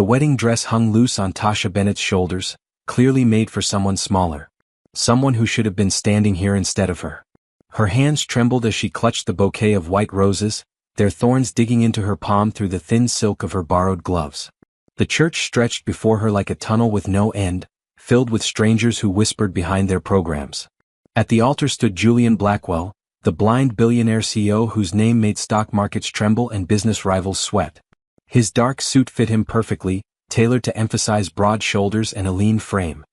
The wedding dress hung loose on Tasha Bennett's shoulders, clearly made for someone smaller. Someone who should have been standing here instead of her. Her hands trembled as she clutched the bouquet of white roses, their thorns digging into her palm through the thin silk of her borrowed gloves. The church stretched before her like a tunnel with no end, filled with strangers who whispered behind their programs. At the altar stood Julian Blackwell, the blind billionaire CEO whose name made stock markets tremble and business rivals sweat. His dark suit fit him perfectly, tailored to emphasize broad shoulders and a lean frame.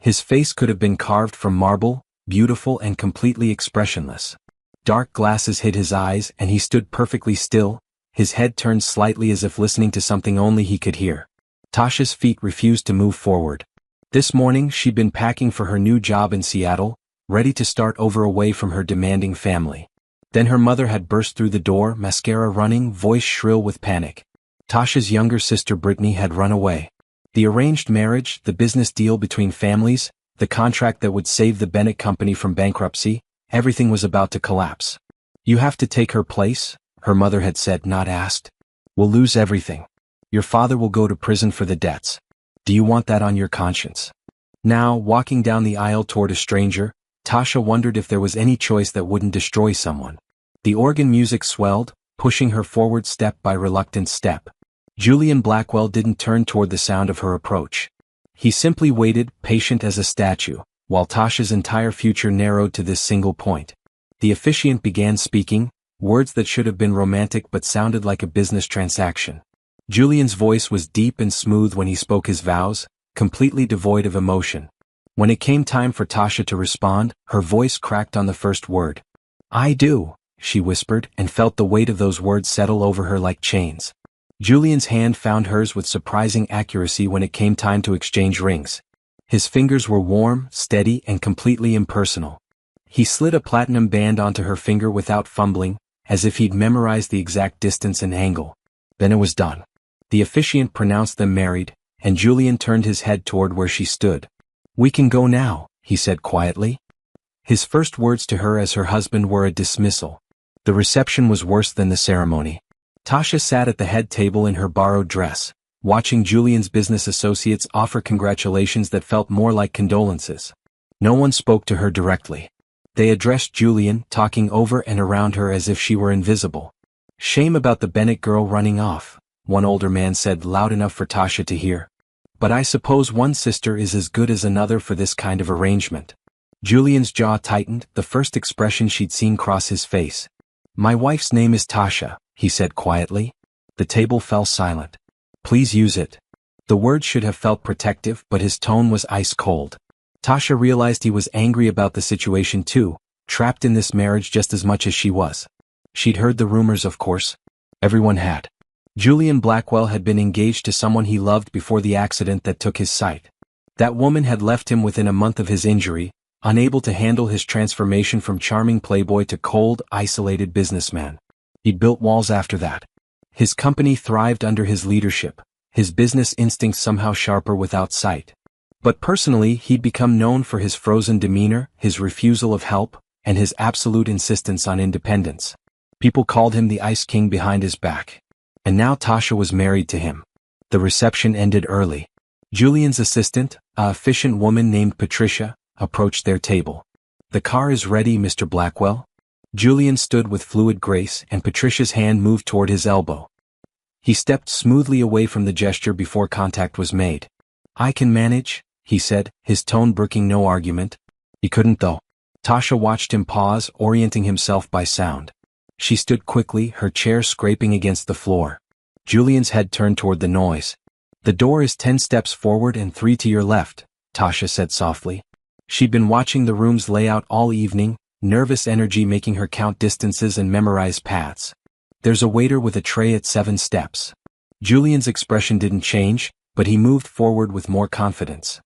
His face could have been carved from marble, beautiful and completely expressionless. Dark glasses hid his eyes and he stood perfectly still, his head turned slightly as if listening to something only he could hear. Tasha's feet refused to move forward. This morning she'd been packing for her new job in Seattle, ready to start over away from her demanding family. Then her mother had burst through the door, mascara running, voice shrill with panic. Tasha's younger sister Brittany had run away. The arranged marriage, the business deal between families, the contract that would save the Bennett company from bankruptcy, everything was about to collapse. "You have to take her place," her mother had said, not asked. "We'll lose everything. Your father will go to prison for the debts. Do you want that on your conscience?" Now, walking down the aisle toward a stranger, Tasha wondered if there was any choice that wouldn't destroy someone. The organ music swelled, pushing her forward step by reluctant step. Julian Blackwell didn't turn toward the sound of her approach. He simply waited, patient as a statue, while Tasha's entire future narrowed to this single point. The officiant began speaking, words that should have been romantic but sounded like a business transaction. Julian's voice was deep and smooth when he spoke his vows, completely devoid of emotion. When it came time for Tasha to respond, her voice cracked on the first word. "I do," she whispered, and felt the weight of those words settle over her like chains. Julian's hand found hers with surprising accuracy when it came time to exchange rings. His fingers were warm, steady, and completely impersonal. He slid a platinum band onto her finger without fumbling, as if he'd memorized the exact distance and angle. Then it was done. The officiant pronounced them married, and Julian turned his head toward where she stood. "We can go now," he said quietly. His first words to her as her husband were a dismissal. The reception was worse than the ceremony. Tasha sat at the head table in her borrowed dress, watching Julian's business associates offer congratulations that felt more like condolences. No one spoke to her directly. They addressed Julian, talking over and around her as if she were invisible. "Shame about the Bennett girl running off," one older man said loud enough for Tasha to hear. "But I suppose one sister is as good as another for this kind of arrangement." Julian's jaw tightened, the first expression she'd seen cross his face. "My wife's name is Tasha," he said quietly. The table fell silent. "Please use it." The words should have felt protective, but his tone was ice cold. Tasha realized he was angry about the situation too, trapped in this marriage just as much as she was. She'd heard the rumors, of course. Everyone had. Julian Blackwell had been engaged to someone he loved before the accident that took his sight. That woman had left him within a month of his injury, unable to handle his transformation from charming playboy to cold, isolated businessman. He'd built walls after that. His company thrived under his leadership, his business instincts somehow sharper without sight. But personally, he'd become known for his frozen demeanor, his refusal of help, and his absolute insistence on independence. People called him the Ice King behind his back. And now Tasha was married to him. The reception ended early. Julian's assistant, a efficient woman named Patricia, approached their table. "The car is ready, Mr. Blackwell." Julian stood with fluid grace, and Patricia's hand moved toward his elbow. He stepped smoothly away from the gesture before contact was made. "I can manage," he said, his tone brooking no argument. He couldn't though. Tasha watched him pause, orienting himself by sound. She stood quickly, her chair scraping against the floor. Julian's head turned toward the noise. "The door is 10 steps forward and 3 to your left," Tasha said softly. She'd been watching the room's layout all evening, nervous energy making her count distances and memorize paths. "There's a waiter with a tray at 7 steps." Julian's expression didn't change, but he moved forward with more confidence.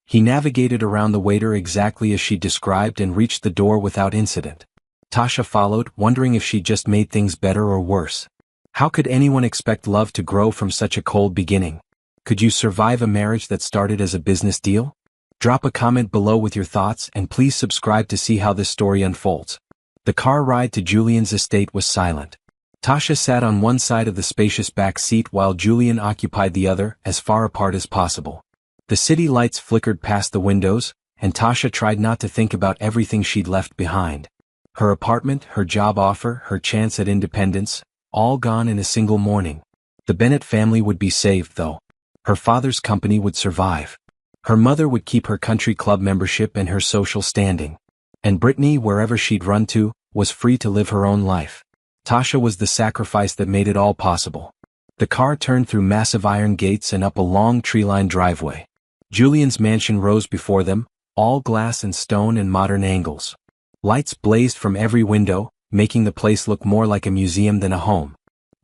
He navigated around the waiter exactly as she described and reached the door without incident. Tasha followed, wondering if she'd just made things better or worse. How could anyone expect love to grow from such a cold beginning? Could you survive a marriage that started as a business deal? Drop a comment below with your thoughts and please subscribe to see how this story unfolds. The car ride to Julian's estate was silent. Tasha sat on one side of the spacious back seat while Julian occupied the other, as far apart as possible. The city lights flickered past the windows, and Tasha tried not to think about everything she'd left behind. Her apartment, her job offer, her chance at independence, all gone in a single morning. The Bennett family would be saved, though. Her father's company would survive. Her mother would keep her country club membership and her social standing. And Brittany, wherever she'd run to, was free to live her own life. Tasha was the sacrifice that made it all possible. The car turned through massive iron gates and up a long tree-lined driveway. Julian's mansion rose before them, all glass and stone and modern angles. Lights blazed from every window, making the place look more like a museum than a home.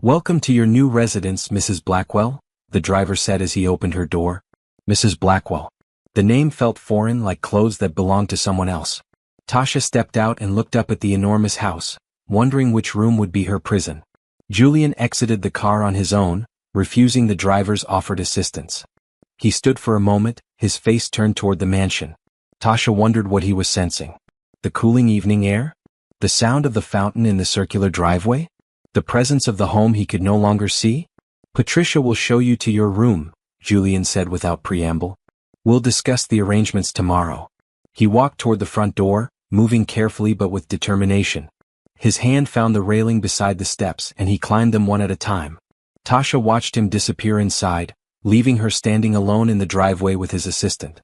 "Welcome to your new residence, Mrs. Blackwell," the driver said as he opened her door. Mrs. Blackwell. The name felt foreign, like clothes that belonged to someone else. Tasha stepped out and looked up at the enormous house, wondering which room would be her prison. Julian exited the car on his own, refusing the driver's offered assistance. He stood for a moment, his face turned toward the mansion. Tasha wondered what he was sensing. The cooling evening air? The sound of the fountain in the circular driveway? The presence of the home he could no longer see? "Patricia will show you to your room," Julian said without preamble. "We'll discuss the arrangements tomorrow." He walked toward the front door, moving carefully but with determination. His hand found the railing beside the steps and he climbed them one at a time. Tasha watched him disappear inside, leaving her standing alone in the driveway with his assistant.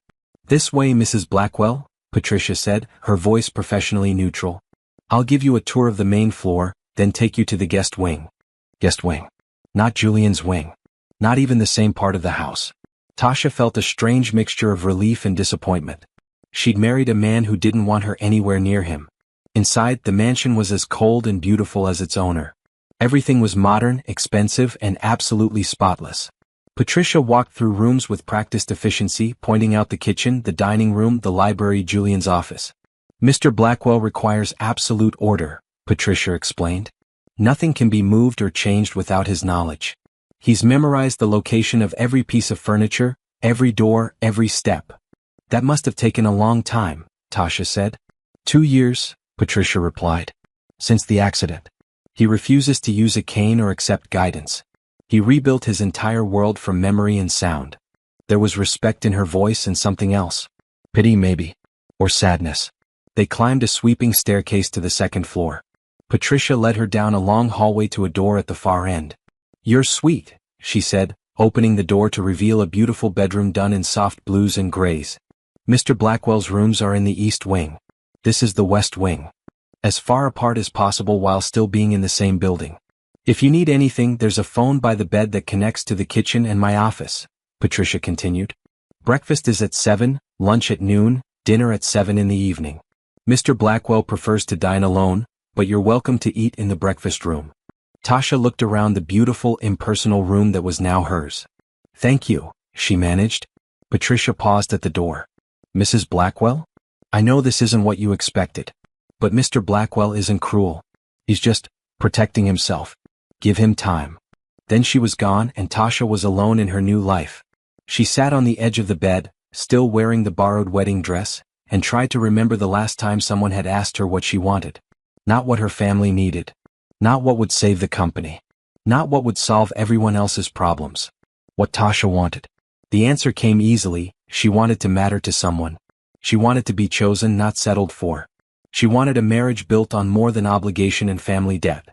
"This way, Mrs. Blackwell," Patricia said, her voice professionally neutral. "I'll give you a tour of the main floor, then take you to the guest wing." Guest wing. Not Julian's wing. Not even the same part of the house. Tasha felt a strange mixture of relief and disappointment. She'd married a man who didn't want her anywhere near him. Inside, the mansion was as cold and beautiful as its owner. Everything was modern, expensive, and absolutely spotless. Patricia walked through rooms with practiced efficiency, pointing out the kitchen, the dining room, the library, Julian's office. "Mr. Blackwell requires absolute order," Patricia explained. "Nothing can be moved or changed without his knowledge. He's memorized the location of every piece of furniture, every door, every step." "That must have taken a long time," Tasha said. 2 years, Patricia replied. "Since the accident. He refuses to use a cane or accept guidance. He rebuilt his entire world from memory and sound." There was respect in her voice and something else. Pity maybe. Or sadness. They climbed a sweeping staircase to the second floor. Patricia led her down a long hallway to a door at the far end. "You're sweet," she said, opening the door to reveal a beautiful bedroom done in soft blues and grays. "Mr. Blackwell's rooms are in the east wing. This is the west wing. As far apart as possible while still being in the same building. If you need anything, there's a phone by the bed that connects to the kitchen and my office," Patricia continued. "Breakfast is at 7, lunch at noon, dinner at 7 in the evening. Mr. Blackwell prefers to dine alone, but you're welcome to eat in the breakfast room." Tasha looked around the beautiful, impersonal room that was now hers. "Thank you," she managed. Patricia paused at the door. "Mrs. Blackwell? I know this isn't what you expected. But Mr. Blackwell isn't cruel. He's just protecting himself. Give him time." Then she was gone and Tasha was alone in her new life. She sat on the edge of the bed, still wearing the borrowed wedding dress, and tried to remember the last time someone had asked her what she wanted. Not what her family needed. Not what would save the company. Not what would solve everyone else's problems. What Tasha wanted. The answer came easily: she wanted to matter to someone. She wanted to be chosen, not settled for. She wanted a marriage built on more than obligation and family debt.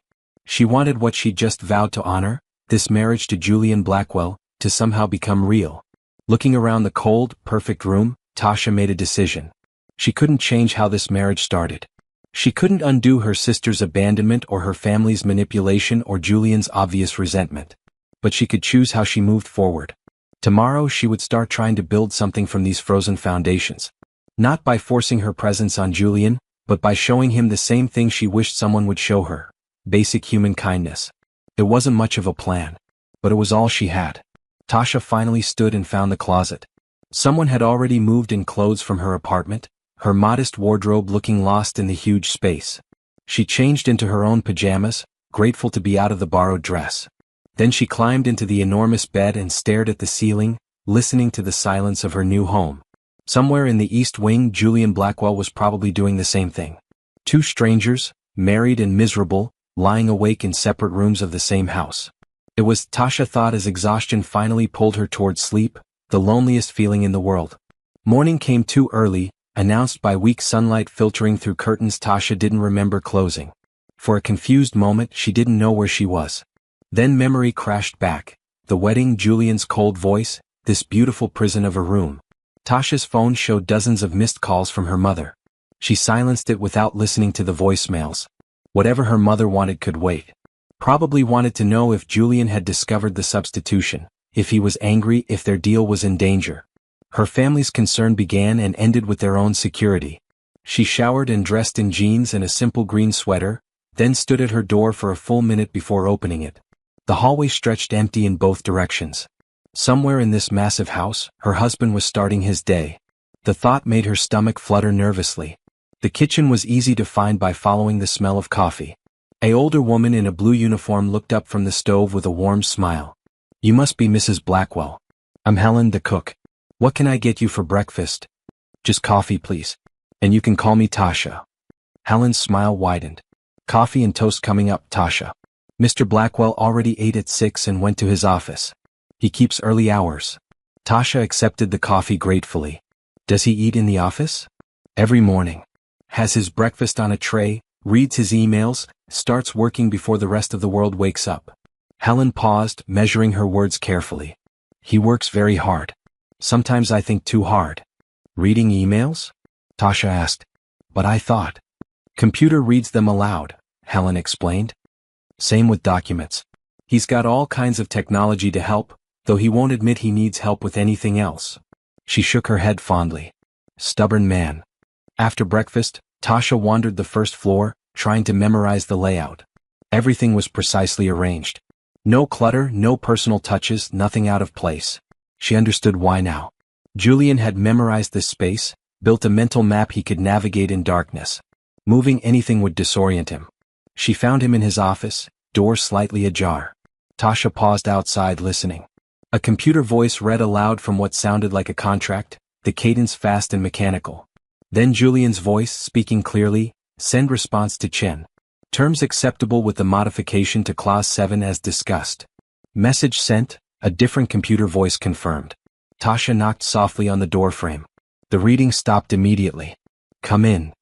She wanted what she'd just vowed to honor, this marriage to Julian Blackwell, to somehow become real. Looking around the cold, perfect room, Tasha made a decision. She couldn't change how this marriage started. She couldn't undo her sister's abandonment or her family's manipulation or Julian's obvious resentment. But she could choose how she moved forward. Tomorrow she would start trying to build something from these frozen foundations. Not by forcing her presence on Julian, but by showing him the same thing she wished someone would show her: basic human kindness. It wasn't much of a plan, but it was all she had. Tasha finally stood and found the closet. Someone had already moved in clothes from her apartment, her modest wardrobe looking lost in the huge space. She changed into her own pajamas, grateful to be out of the borrowed dress. Then she climbed into the enormous bed and stared at the ceiling, listening to the silence of her new home. Somewhere in the East Wing, Julian Blackwell was probably doing the same thing. Two strangers, married and miserable, lying awake in separate rooms of the same house. It was, Tasha thought as exhaustion finally pulled her towards sleep, the loneliest feeling in the world. Morning came too early, announced by weak sunlight filtering through curtains Tasha didn't remember closing. For a confused moment she didn't know where she was. Then memory crashed back. The wedding, Julian's cold voice, this beautiful prison of a room. Tasha's phone showed dozens of missed calls from her mother. She silenced it without listening to the voicemails. Whatever her mother wanted could wait. Probably wanted to know if Julian had discovered the substitution, if he was angry, if their deal was in danger. Her family's concern began and ended with their own security. She showered and dressed in jeans and a simple green sweater, then stood at her door for a full minute before opening it. The hallway stretched empty in both directions. Somewhere in this massive house, her husband was starting his day. The thought made her stomach flutter nervously. The kitchen was easy to find by following the smell of coffee. An older woman in a blue uniform looked up from the stove with a warm smile. "You must be Mrs. Blackwell. I'm Helen, the cook. What can I get you for breakfast?" "Just coffee, please. And you can call me Tasha." Helen's smile widened. "Coffee and toast coming up, Tasha. Mr. Blackwell already ate at 6 and went to his office. He keeps early hours." Tasha accepted the coffee gratefully. "Does he eat in the office?" "Every morning. Has his breakfast on a tray, reads his emails, starts working before the rest of the world wakes up." Helen paused, measuring her words carefully. "He works very hard. Sometimes I think too hard." "Reading emails?" Tasha asked. "But I thought." "Computer reads them aloud," Helen explained. "Same with documents. He's got all kinds of technology to help, though he won't admit he needs help with anything else." She shook her head fondly. "Stubborn man." After breakfast, Tasha wandered the first floor, trying to memorize the layout. Everything was precisely arranged. No clutter, no personal touches, nothing out of place. She understood why now. Julian had memorized this space, built a mental map he could navigate in darkness. Moving anything would disorient him. She found him in his office, door slightly ajar. Tasha paused outside listening. A computer voice read aloud from what sounded like a contract, the cadence fast and mechanical. Then Julian's voice, speaking clearly, "Send response to Chen. Terms acceptable with the modification to Clause 7 as discussed." Message sent, a different computer voice confirmed. Tasha knocked softly on the doorframe. The reading stopped immediately. "Come in."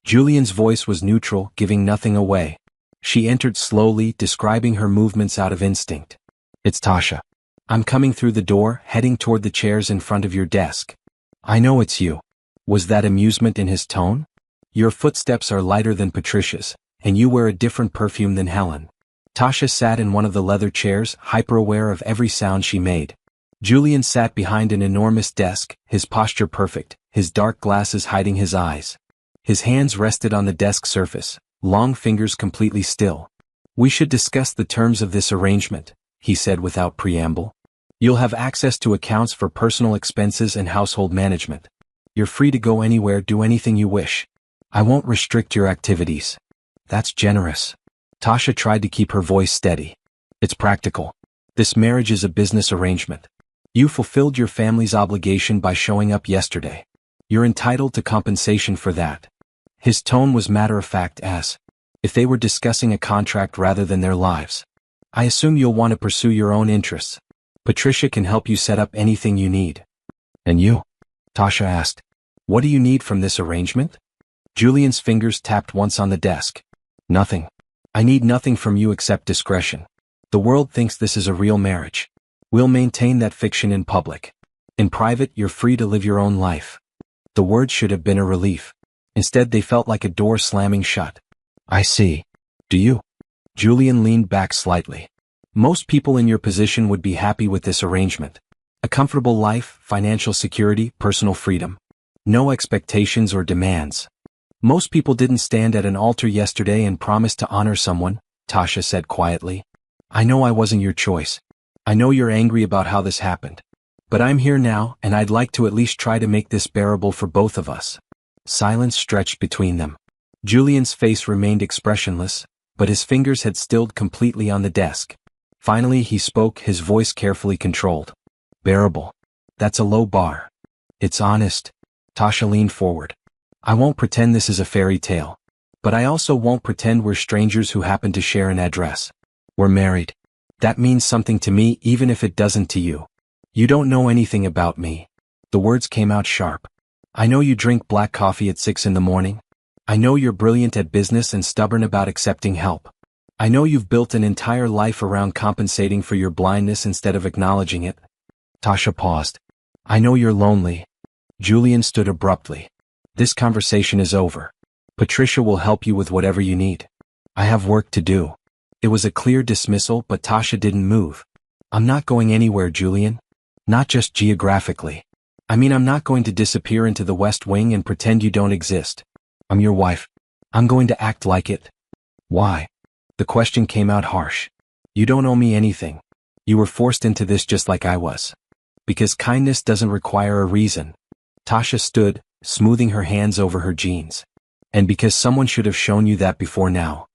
Julian's voice was neutral, giving nothing away. She entered slowly, describing her movements out of instinct. "It's Tasha. I'm coming through the door, heading toward the chairs in front of your desk." "I know it's you." Was that amusement in his tone? "Your footsteps are lighter than Patricia's, and you wear a different perfume than Helen." Tasha sat in one of the leather chairs, hyper-aware of every sound she made. Julian sat behind an enormous desk, his posture perfect, his dark glasses hiding his eyes. His hands rested on the desk surface, long fingers completely still. "We should discuss the terms of this arrangement," he said without preamble. "You'll have access to accounts for personal expenses and household management. You're free to go anywhere, do anything you wish. I won't restrict your activities." "That's generous." Tasha tried to keep her voice steady. "It's practical. This marriage is a business arrangement. You fulfilled your family's obligation by showing up yesterday. You're entitled to compensation for that." His tone was matter-of-fact, as if they were discussing a contract rather than their lives. "I assume you'll want to pursue your own interests. Patricia can help you set up anything you need." "And you?" Tasha asked. "What do you need from this arrangement?" Julian's fingers tapped once on the desk. "Nothing. I need nothing from you except discretion. The world thinks this is a real marriage. We'll maintain that fiction in public. In private, you're free to live your own life." The words should have been a relief. Instead, they felt like a door slamming shut. "I see. Do you?" Julian leaned back slightly. "Most people in your position would be happy with this arrangement. A comfortable life, financial security, personal freedom. No expectations or demands. Most people didn't stand at an altar yesterday and promise to honor someone," Tasha said quietly. "I know I wasn't your choice. I know you're angry about how this happened. But I'm here now, and I'd like to at least try to make this bearable for both of us." Silence stretched between them. Julian's face remained expressionless, but his fingers had stilled completely on the desk. Finally he spoke, his voice carefully controlled. "Bearable. That's a low bar. It's honest." Tasha leaned forward. "I won't pretend this is a fairy tale. But I also won't pretend we're strangers who happen to share an address. We're married. That means something to me even if it doesn't to you. You don't know anything about me. The words came out sharp. I know you drink black coffee at 6 in the morning. I know you're brilliant at business and stubborn about accepting help. I know you've built an entire life around compensating for your blindness instead of acknowledging it. Tasha paused. I know you're lonely. Julian stood abruptly. This conversation is over. Patricia will help you with whatever you need. I have work to do. It was a clear dismissal, but Tasha didn't move. I'm not going anywhere, Julian. Not just geographically. I mean, I'm not going to disappear into the West Wing and pretend you don't exist. I'm your wife. I'm going to act like it. Why? The question came out harsh. You don't owe me anything. You were forced into this just like I was. Because kindness doesn't require a reason. Tasha stood, smoothing her hands over her jeans. And because someone should have shown you that before now.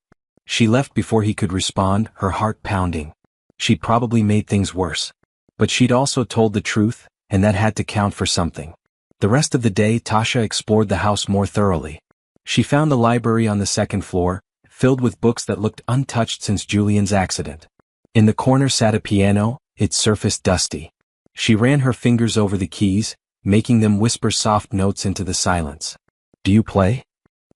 She left before he could respond, her heart pounding. She'd probably made things worse. But she'd also told the truth, and that had to count for something. The rest of the day, Tasha explored the house more thoroughly. She found the library on the second floor, filled with books that looked untouched since Julian's accident. In the corner sat a piano, its surface dusty. She ran her fingers over the keys, making them whisper soft notes into the silence. Do you play?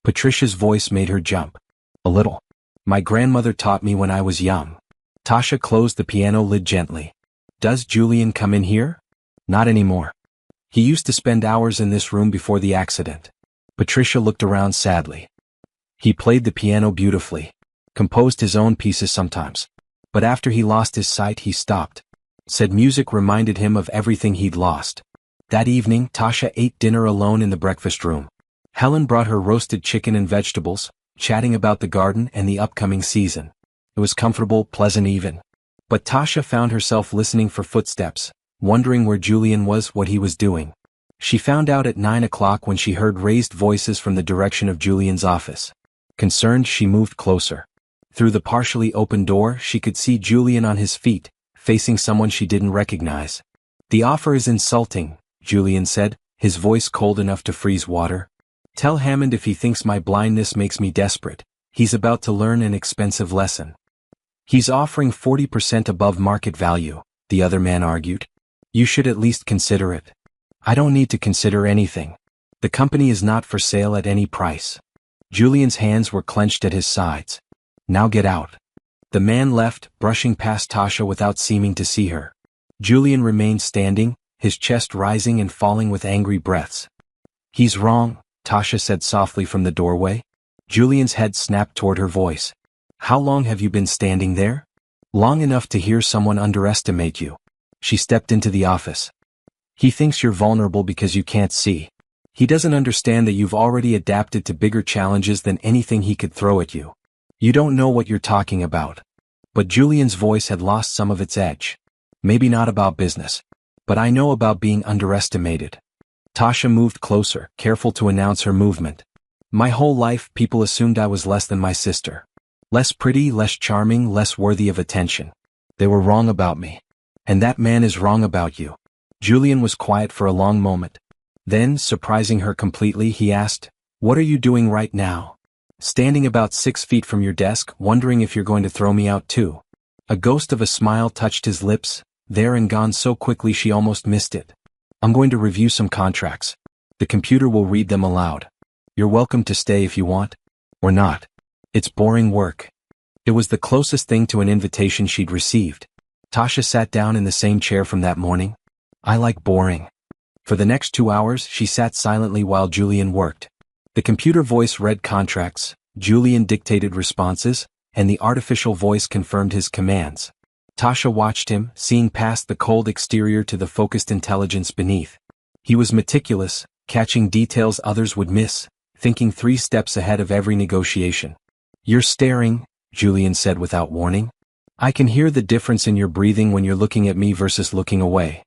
Patricia's voice made her jump. A little. My grandmother taught me when I was young. Tasha closed the piano lid gently. Does Julian come in here? Not anymore. He used to spend hours in this room before the accident. Patricia looked around sadly. He played the piano beautifully. Composed his own pieces sometimes. But after he lost his sight, he stopped. Said music reminded him of everything he'd lost. That evening, Tasha ate dinner alone in the breakfast room. Helen brought her roasted chicken and vegetables, chatting about the garden and the upcoming season. It was comfortable, pleasant even. But Tasha found herself listening for footsteps, wondering where Julian was, what he was doing. She found out at 9 o'clock when she heard raised voices from the direction of Julian's office. Concerned, she moved closer. Through the partially open door, she could see Julian on his feet, facing someone she didn't recognize. The offer is insulting, Julian said, his voice cold enough to freeze water. Tell Hammond if he thinks my blindness makes me desperate, he's about to learn an expensive lesson. He's offering 40% above market value, the other man argued. You should at least consider it. I don't need to consider anything. The company is not for sale at any price. Julian's hands were clenched at his sides. Now get out. The man left, brushing past Tasha without seeming to see her. Julian remained standing, his chest rising and falling with angry breaths. He's wrong, Tasha said softly from the doorway. Julian's head snapped toward her voice. How long have you been standing there? Long enough to hear someone underestimate you. She stepped into the office. He thinks you're vulnerable because you can't see. He doesn't understand that you've already adapted to bigger challenges than anything he could throw at you. You don't know what you're talking about. But Julian's voice had lost some of its edge. Maybe not about business. But I know about being underestimated. Tasha moved closer, careful to announce her movement. My whole life, people assumed I was less than my sister. Less pretty, less charming, less worthy of attention. They were wrong about me. And that man is wrong about you. Julian was quiet for a long moment. Then, surprising her completely, he asked, What are you doing right now? Standing about 6 feet from your desk, wondering if you're going to throw me out too. A ghost of a smile touched his lips, there and gone so quickly she almost missed it. I'm going to review some contracts. The computer will read them aloud. You're welcome to stay if you want. Or not. It's boring work. It was the closest thing to an invitation she'd received. Tasha sat down in the same chair from that morning. I like boring. For the next 2 hours, she sat silently while Julian worked. The computer voice read contracts, Julian dictated responses, and the artificial voice confirmed his commands. Tasha watched him, seeing past the cold exterior to the focused intelligence beneath. He was meticulous, catching details others would miss, thinking 3 steps ahead of every negotiation. You're staring, Julian said without warning. I can hear the difference in your breathing when you're looking at me versus looking away.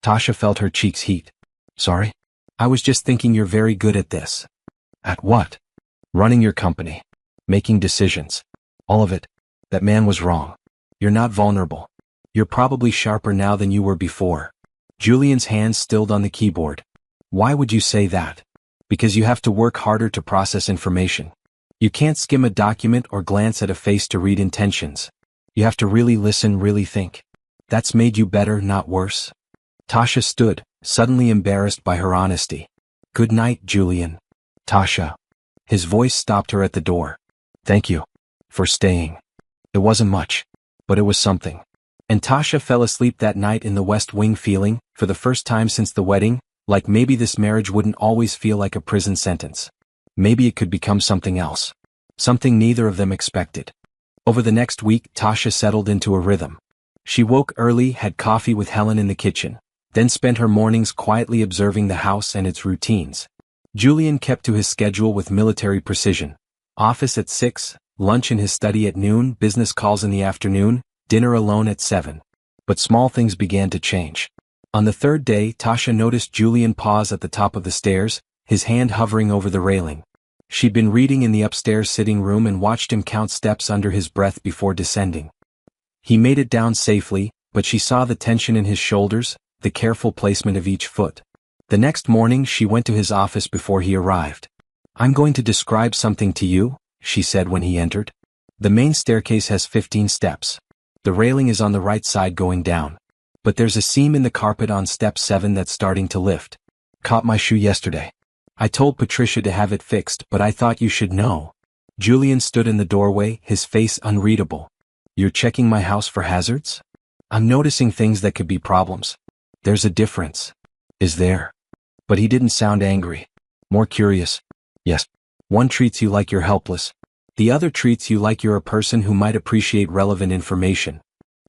Tasha felt her cheeks heat. Sorry? I was just thinking you're very good at this. At what? Running your company. Making decisions. All of it. That man was wrong. You're not vulnerable. You're probably sharper now than you were before. Julian's hands stilled on the keyboard. Why would you say that? Because you have to work harder to process information. You can't skim a document or glance at a face to read intentions. You have to really listen, really think. That's made you better, not worse. Tasha stood, suddenly embarrassed by her honesty. Good night, Julian. Tasha. His voice stopped her at the door. Thank you. For staying. It wasn't much. But it was something. And Tasha fell asleep that night in the West Wing feeling, for the first time since the wedding, like maybe this marriage wouldn't always feel like a prison sentence. Maybe it could become something else. Something neither of them expected. Over the next week, Tasha settled into a rhythm. She woke early, had coffee with Helen in the kitchen, then spent her mornings quietly observing the house and its routines. Julian kept to his schedule with military precision. Office at 6, lunch in his study at noon, business calls in the afternoon, dinner alone at 7. But small things began to change. On the third day, Tasha noticed Julian pause at the top of the stairs, his hand hovering over the railing. She'd been reading in the upstairs sitting room and watched him count steps under his breath before descending. He made it down safely, but she saw the tension in his shoulders, the careful placement of each foot. The next morning she went to his office before he arrived. I'm going to describe something to you, she said when he entered. The main staircase has 15 steps. The railing is on the right side going down. But there's a seam in the carpet on step 7 that's starting to lift. Caught my shoe yesterday. I told Patricia to have it fixed, but I thought you should know. Julian stood in the doorway, his face unreadable. You're checking my house for hazards? I'm noticing things that could be problems. There's a difference. Is there? But he didn't sound angry. More curious. Yes. One treats you like you're helpless. The other treats you like you're a person who might appreciate relevant information.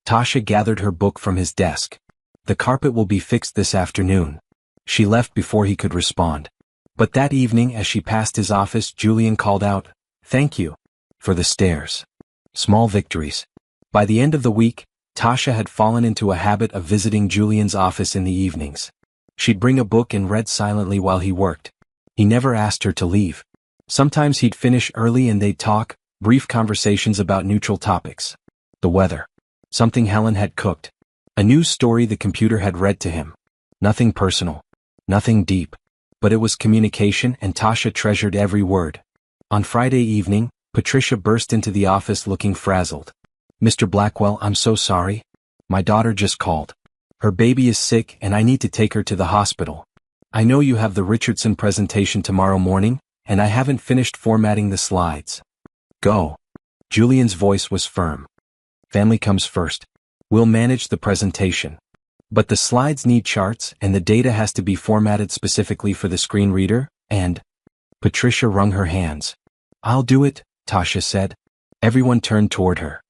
Tasha gathered her book from his desk. The carpet will be fixed this afternoon. She left before he could respond. But that evening as she passed his office, Julian called out, "Thank you." For the stairs. Small victories. By the end of the week, Tasha had fallen into a habit of visiting Julian's office in the evenings. She'd bring a book and read silently while he worked. He never asked her to leave. Sometimes he'd finish early and they'd talk, brief conversations about neutral topics. The weather. Something Helen had cooked. A news story the computer had read to him. Nothing personal. Nothing deep. But it was communication and Tasha treasured every word. On Friday evening, Patricia burst into the office looking frazzled. Mr. Blackwell, I'm so sorry. My daughter just called. Her baby is sick and I need to take her to the hospital. I know you have the Richardson presentation tomorrow morning, and I haven't finished formatting the slides. Go. Julian's voice was firm. Family comes first. We'll manage the presentation. But the slides need charts and the data has to be formatted specifically for the screen reader, and... Patricia wrung her hands. I'll do it, Tasha said. Everyone turned toward her.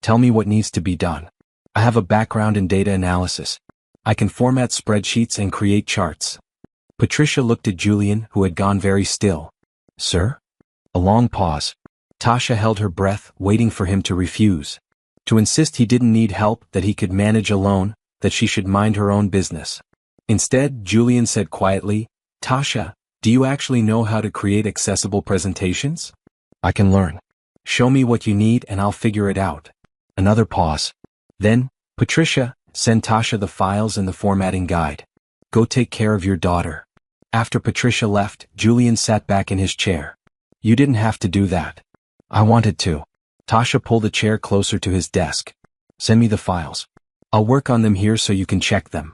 Tell me what needs to be done. I have a background in data analysis. I can format spreadsheets and create charts. Patricia looked at Julian, who had gone very still. Sir? A long pause. Tasha held her breath, waiting for him to refuse. To insist he didn't need help, that he could manage alone, that she should mind her own business. Instead, Julian said quietly, Tasha, do you actually know how to create accessible presentations? I can learn. Show me what you need and I'll figure it out. Another pause. Then, Patricia, send Tasha the files and the formatting guide. Go take care of your daughter. After Patricia left, Julian sat back in his chair. You didn't have to do that. I wanted to. Tasha pulled the chair closer to his desk. Send me the files. I'll work on them here so you can check them.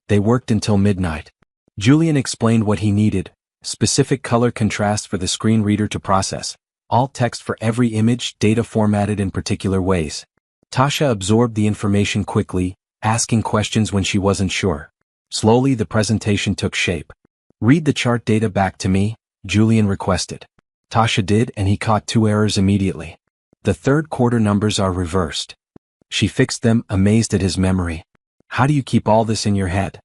They worked until midnight. Julian explained what he needed, specific color contrast for the screen reader to process, alt text for every image, data formatted in particular ways. Tasha absorbed the information quickly, asking questions when she wasn't sure. Slowly the presentation took shape. Read the chart data back to me, Julian requested. Tasha did and he caught 2 errors immediately. The third quarter numbers are reversed. She fixed them, amazed at his memory. How do you keep all this in your head?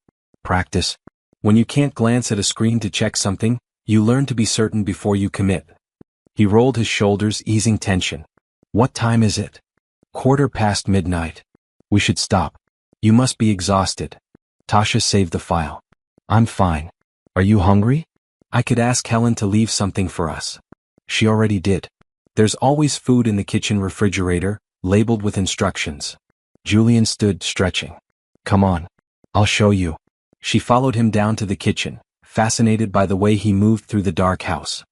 Practice. When you can't glance at a screen to check something, you learn to be certain before you commit. He rolled his shoulders, easing tension. What time is it? 1:15 midnight. We should stop. You must be exhausted. Tasha saved the file. I'm fine. Are you hungry? I could ask Helen to leave something for us. She already did. There's always food in the kitchen refrigerator, labeled with instructions. Julian stood, stretching. Come on. I'll show you. She followed him down to the kitchen, fascinated by the way he moved through the dark house.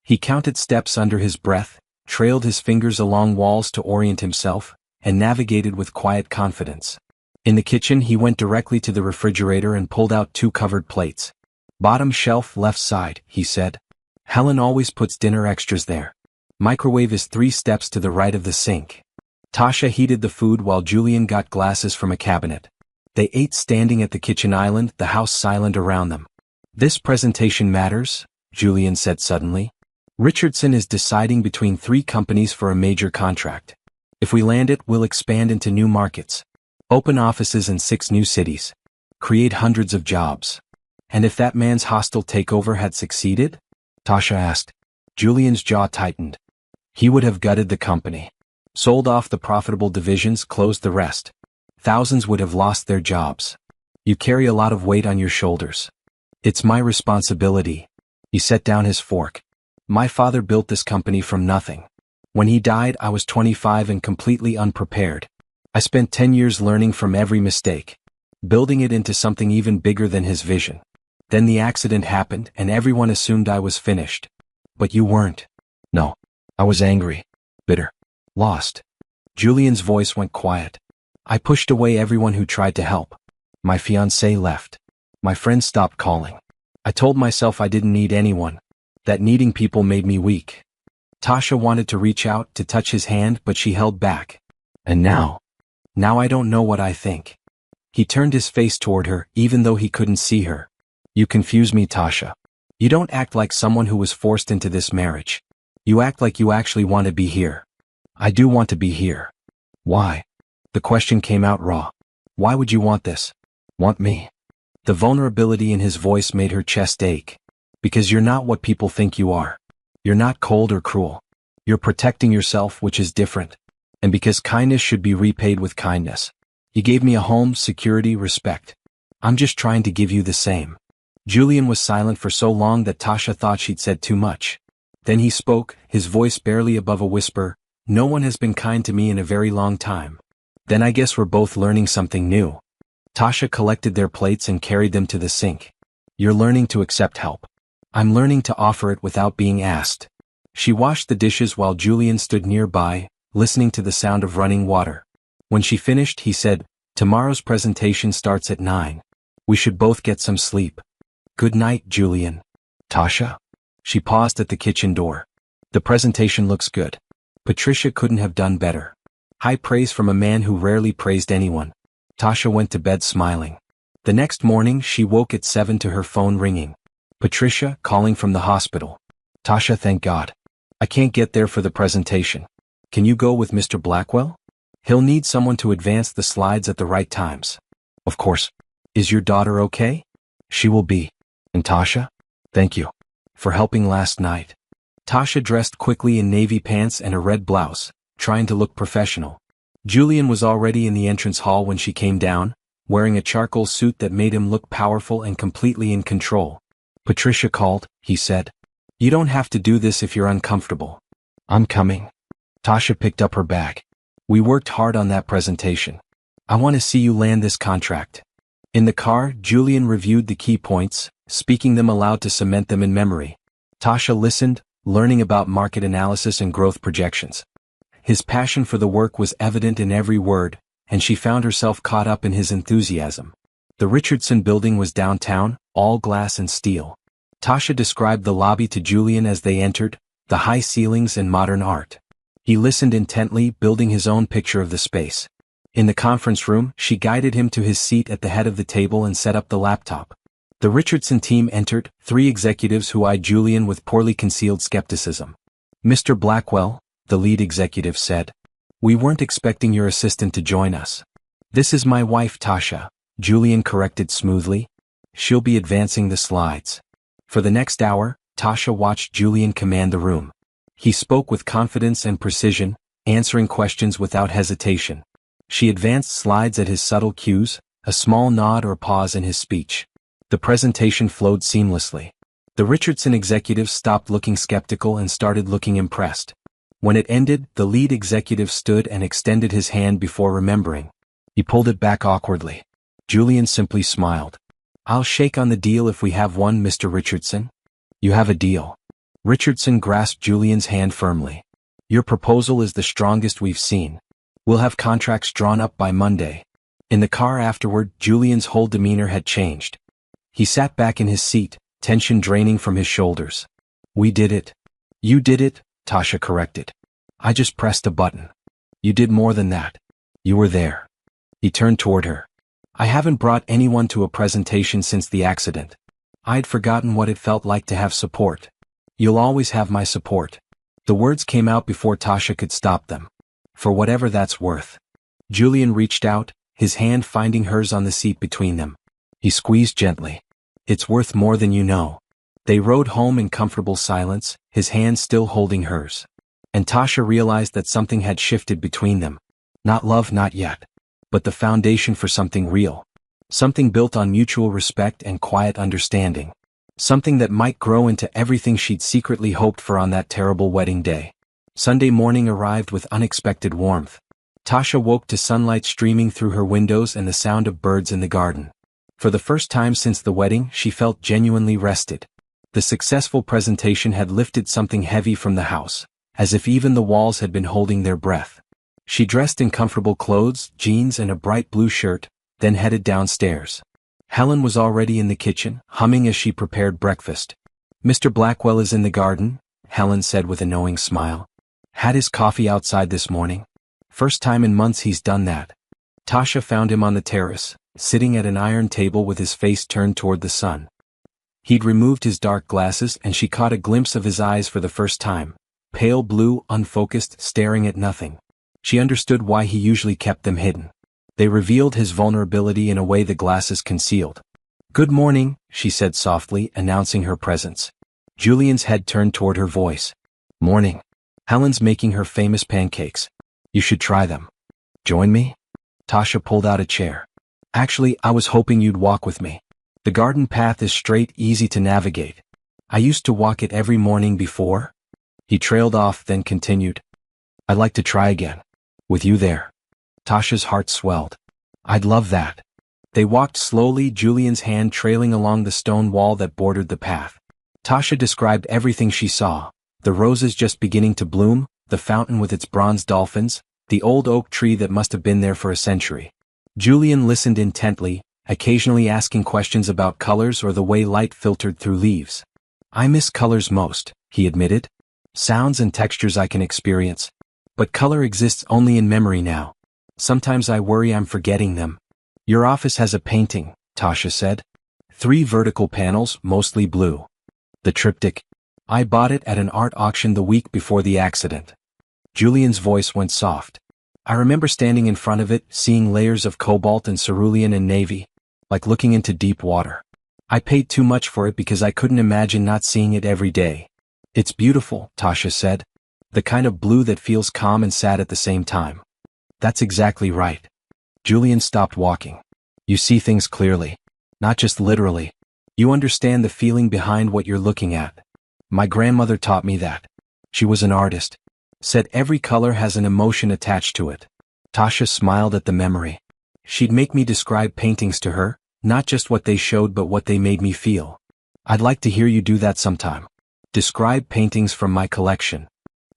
He counted steps under his breath, trailed his fingers along walls to orient himself, and navigated with quiet confidence. In the kitchen he went directly to the refrigerator and pulled out 2 covered plates. "Bottom shelf left side," he said. "Helen always puts dinner extras there. Microwave is 3 steps to the right of the sink." Tasha heated the food while Julian got glasses from a cabinet. They ate standing at the kitchen island, the house silent around them. "This presentation matters," Julian said suddenly. "Richardson is deciding between 3 companies for a major contract. If we land it, we'll expand into new markets. Open offices in 6 new cities. Create hundreds of jobs. And if that man's hostile takeover had succeeded?" Tasha asked. Julian's jaw tightened. "He would have gutted the company. Sold off the profitable divisions, closed the rest. Thousands would have lost their jobs. You carry a lot of weight on your shoulders." "It's my responsibility." He set down his fork. "My father built this company from nothing. When he died, I was 25 and completely unprepared. I spent 10 years learning from every mistake, building it into something even bigger than his vision. Then the accident happened and everyone assumed I was finished. But you weren't." "No. I was angry, bitter, lost." Julian's voice went quiet. "I pushed away everyone who tried to help. My fiancée left. My friends stopped calling. I told myself I didn't need anyone, that needing people made me weak." Tasha wanted to reach out to touch his hand, but she held back. "And now I don't know what I think." He turned his face toward her, even though he couldn't see her. "You confuse me, Tasha. You don't act like someone who was forced into this marriage. You act like you actually want to be here." "I do want to be here." "Why?" The question came out raw. "Why would you want this? Want me?" The vulnerability in his voice made her chest ache. "Because you're not what people think you are. You're not cold or cruel. You're protecting yourself, which is different. And because kindness should be repaid with kindness. You gave me a home, security, respect. I'm just trying to give you the same." Julian was silent for so long that Tasha thought she'd said too much. Then he spoke, his voice barely above a whisper. "No one has been kind to me in a very long time." "Then I guess we're both learning something new." Tasha collected their plates and carried them to the sink. "You're learning to accept help. I'm learning to offer it without being asked." She washed the dishes while Julian stood nearby, listening to the sound of running water. When she finished, he said, "Tomorrow's presentation starts at 9. We should both get some sleep." "Good night, Julian." "Tasha?" She paused at the kitchen door. "The presentation looks good. Patricia couldn't have done better." High praise from a man who rarely praised anyone. Tasha went to bed smiling. The next morning she woke at 7 to her phone ringing. Patricia, calling from the hospital. "Tasha, thank God. I can't get there for the presentation. Can you go with Mr. Blackwell? He'll need someone to advance the slides at the right times." "Of course. Is your daughter okay?" "She will be." "And Tasha? Thank you for helping last night." Tasha dressed quickly in navy pants and a red blouse, trying to look professional. Julian was already in the entrance hall when she came down, wearing a charcoal suit that made him look powerful and completely in control. "Patricia called," he said. "You don't have to do this if you're uncomfortable." "I'm coming." Tasha picked up her bag. "We worked hard on that presentation. I want to see you land this contract." In the car, Julian reviewed the key points, speaking them aloud to cement them in memory. Tasha listened, learning about market analysis and growth projections. His passion for the work was evident in every word, and she found herself caught up in his enthusiasm. The Richardson building was downtown, all glass and steel. Tasha described the lobby to Julian as they entered, the high ceilings and modern art. He listened intently, building his own picture of the space. In the conference room, she guided him to his seat at the head of the table and set up the laptop. The Richardson team entered, 3 executives who eyed Julian with poorly concealed skepticism. "Mr. Blackwell," the lead executive said, "we weren't expecting your assistant to join us." "This is my wife, Tasha," Julian corrected smoothly. "She'll be advancing the slides." For the next hour, Tasha watched Julian command the room. He spoke with confidence and precision, answering questions without hesitation. She advanced slides at his subtle cues, a small nod or pause in his speech. The presentation flowed seamlessly. The Richardson executives stopped looking skeptical and started looking impressed. When it ended, the lead executive stood and extended his hand before remembering. He pulled it back awkwardly. Julian simply smiled. "I'll shake on the deal if we have one, Mr. Richardson." "You have a deal." Richardson grasped Julian's hand firmly. Your proposal is the strongest we've seen. We'll have contracts drawn up by Monday. In the car afterward, Julian's whole demeanor had changed. He sat back in his seat, tension draining from his shoulders. We did it. You did it, Tasha corrected. I just pressed a button. You did more than that. You were there. He turned toward her. I haven't brought anyone to a presentation since the accident. I'd forgotten what it felt like to have support. You'll always have my support. The words came out before Tasha could stop them. For whatever that's worth. Julian reached out, his hand finding hers on the seat between them. He squeezed gently. It's worth more than you know. They rode home in comfortable silence, his hand still holding hers. And Tasha realized that something had shifted between them. Not love, not yet. But the foundation for something real. Something built on mutual respect and quiet understanding. Something that might grow into everything she'd secretly hoped for on that terrible wedding day. Sunday morning arrived with unexpected warmth. Tasha woke to sunlight streaming through her windows and the sound of birds in the garden. For the first time since the wedding, she felt genuinely rested. The successful presentation had lifted something heavy from the house, as if even the walls had been holding their breath. She dressed in comfortable clothes, jeans and a bright blue shirt, then headed downstairs. Helen was already in the kitchen, humming as she prepared breakfast. Mr. Blackwell is in the garden, Helen said with a knowing smile. Had his coffee outside this morning. First time in months he's done that. Tasha found him on the terrace, sitting at an iron table with his face turned toward the sun. He'd removed his dark glasses and she caught a glimpse of his eyes for the first time. Pale blue, unfocused, staring at nothing. She understood why he usually kept them hidden. They revealed his vulnerability in a way the glasses concealed. Good morning, she said softly, announcing her presence. Julian's head turned toward her voice. Morning. Helen's making her famous pancakes. You should try them. Join me? Tasha pulled out a chair. Actually, I was hoping you'd walk with me. The garden path is straight, easy to navigate. I used to walk it every morning before. He trailed off, then continued. I'd like to try again. With you there. Tasha's heart swelled. I'd love that. They walked slowly, Julian's hand trailing along the stone wall that bordered the path. Tasha described everything she saw. The roses just beginning to bloom, the fountain with its bronze dolphins, the old oak tree that must have been there for a century. Julian listened intently, occasionally asking questions about colors or the way light filtered through leaves. I miss colors most, he admitted. Sounds and textures I can experience. But color exists only in memory now. Sometimes I worry I'm forgetting them. Your office has a painting, Tasha said. 3 vertical panels, mostly blue. The triptych. I bought it at an art auction the week before the accident. Julian's voice went soft. I remember standing in front of it, seeing layers of cobalt and cerulean and navy, like looking into deep water. I paid too much for it because I couldn't imagine not seeing it every day. It's beautiful, Tasha said. The kind of blue that feels calm and sad at the same time. That's exactly right. Julian stopped walking. You see things clearly. Not just literally. You understand the feeling behind what you're looking at. My grandmother taught me that. She was an artist. Said every color has an emotion attached to it. Tasha smiled at the memory. She'd make me describe paintings to her, not just what they showed but what they made me feel. I'd like to hear you do that sometime. Describe paintings from my collection.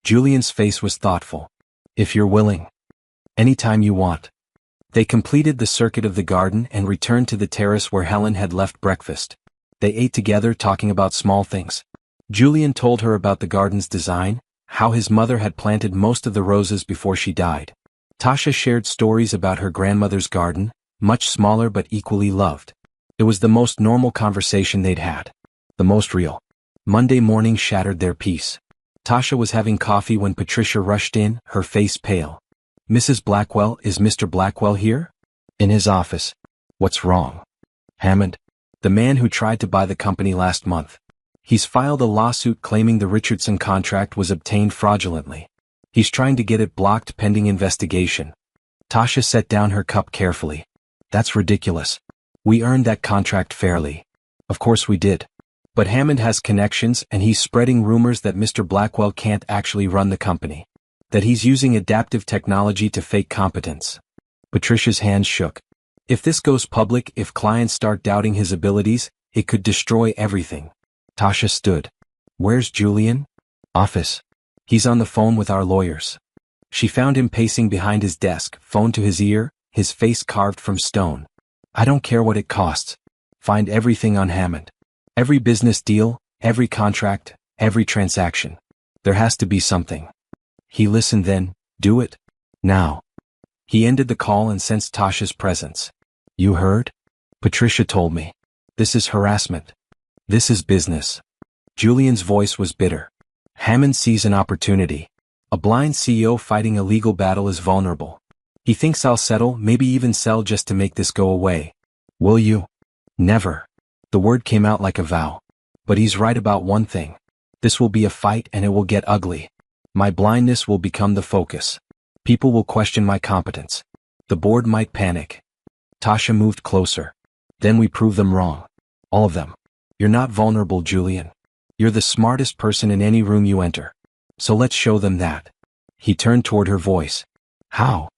Julian's face was thoughtful. If you're willing. Anytime you want. They completed the circuit of the garden and returned to the terrace where Helen had left breakfast. They ate together, talking about small things. Julian told her about the garden's design, how his mother had planted most of the roses before she died. Tasha shared stories about her grandmother's garden, much smaller but equally loved. It was the most normal conversation they'd had. The most real. Monday morning shattered their peace. Tasha was having coffee when Patricia rushed in, her face pale. Mrs. Blackwell, is Mr. Blackwell here? In his office. What's wrong? Hammond. The man who tried to buy the company last month. He's filed a lawsuit claiming the Richardson contract was obtained fraudulently. He's trying to get it blocked pending investigation. Tasha set down her cup carefully. That's ridiculous. We earned that contract fairly. Of course we did. But Hammond has connections and he's spreading rumors that Mr. Blackwell can't actually run the company. That he's using adaptive technology to fake competence. Patricia's hands shook. If this goes public, if clients start doubting his abilities, it could destroy everything. Tasha stood. Where's Julian? Office. He's on the phone with our lawyers. She found him pacing behind his desk, phone to his ear, his face carved from stone. I don't care what it costs. Find everything on Hammond. Every business deal, every contract, every transaction. There has to be something. He listened then, do it. Now. He ended the call and sensed Tasha's presence. You heard? Patricia told me. This is harassment. This is business. Julian's voice was bitter. Hammond sees an opportunity. A blind CEO fighting a legal battle is vulnerable. He thinks I'll settle, maybe even sell just to make this go away. Will you? Never. The word came out like a vow. But he's right about one thing. This will be a fight and it will get ugly. My blindness will become the focus. People will question my competence. The board might panic. Tasha moved closer. Then we prove them wrong. All of them. You're not vulnerable, Julian. You're the smartest person in any room you enter. So let's show them that. He turned toward her voice. How?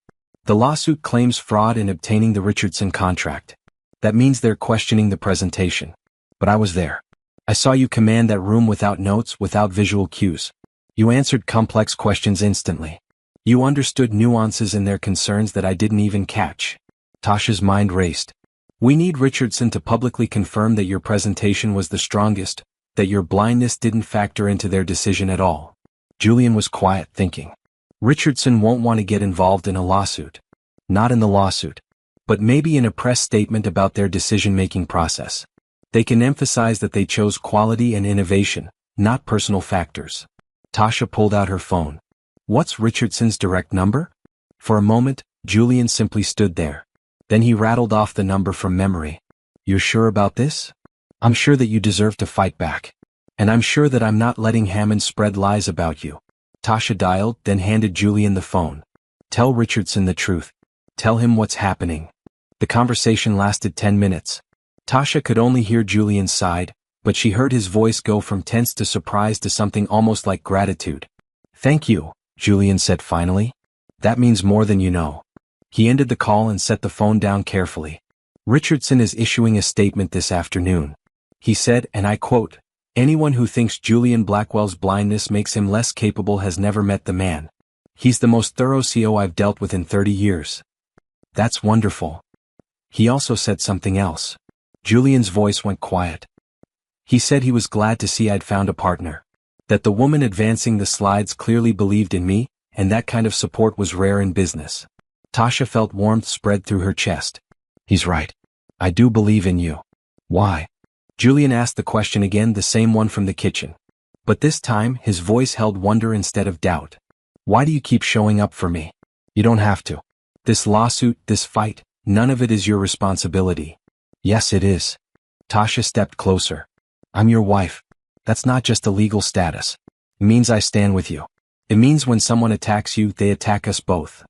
The lawsuit claims fraud in obtaining the Richardson contract. That means they're questioning the presentation. But I was there. I saw you command that room without notes, without visual cues. You answered complex questions instantly. You understood nuances in their concerns that I didn't even catch. Tasha's mind raced. We need Richardson to publicly confirm that your presentation was the strongest, that your blindness didn't factor into their decision at all. Julian was quiet, thinking. Richardson won't want to get involved in a lawsuit. Not in the lawsuit. But maybe in a press statement about their decision-making process. They can emphasize that they chose quality and innovation, not personal factors. Tasha pulled out her phone. What's Richardson's direct number? For a moment, Julian simply stood there. Then he rattled off the number from memory. You're sure about this? I'm sure that you deserve to fight back. And I'm sure that I'm not letting Hammond spread lies about you. Tasha dialed, then handed Julian the phone. Tell Richardson the truth. Tell him what's happening. The conversation lasted 10 minutes. Tasha could only hear Julian's side, but she heard his voice go from tense to surprise to something almost like gratitude. Thank you, Julian said finally. That means more than you know. He ended the call and set the phone down carefully. Richardson is issuing a statement this afternoon. He said, and I quote, anyone who thinks Julian Blackwell's blindness makes him less capable has never met the man. He's the most thorough CEO I've dealt with in 30 years. That's wonderful. He also said something else. Julian's voice went quiet. He said he was glad to see I'd found a partner. That the woman advancing the slides clearly believed in me, and that kind of support was rare in business. Tasha felt warmth spread through her chest. He's right. I do believe in you. Why? Julian asked the question again, the same one from the kitchen. But this time, his voice held wonder instead of doubt. Why do you keep showing up for me? You don't have to. This lawsuit, this fight, none of it is your responsibility. Yes, it is. Tasha stepped closer. I'm your wife. That's not just a legal status. It means I stand with you. It means when someone attacks you, they attack us both.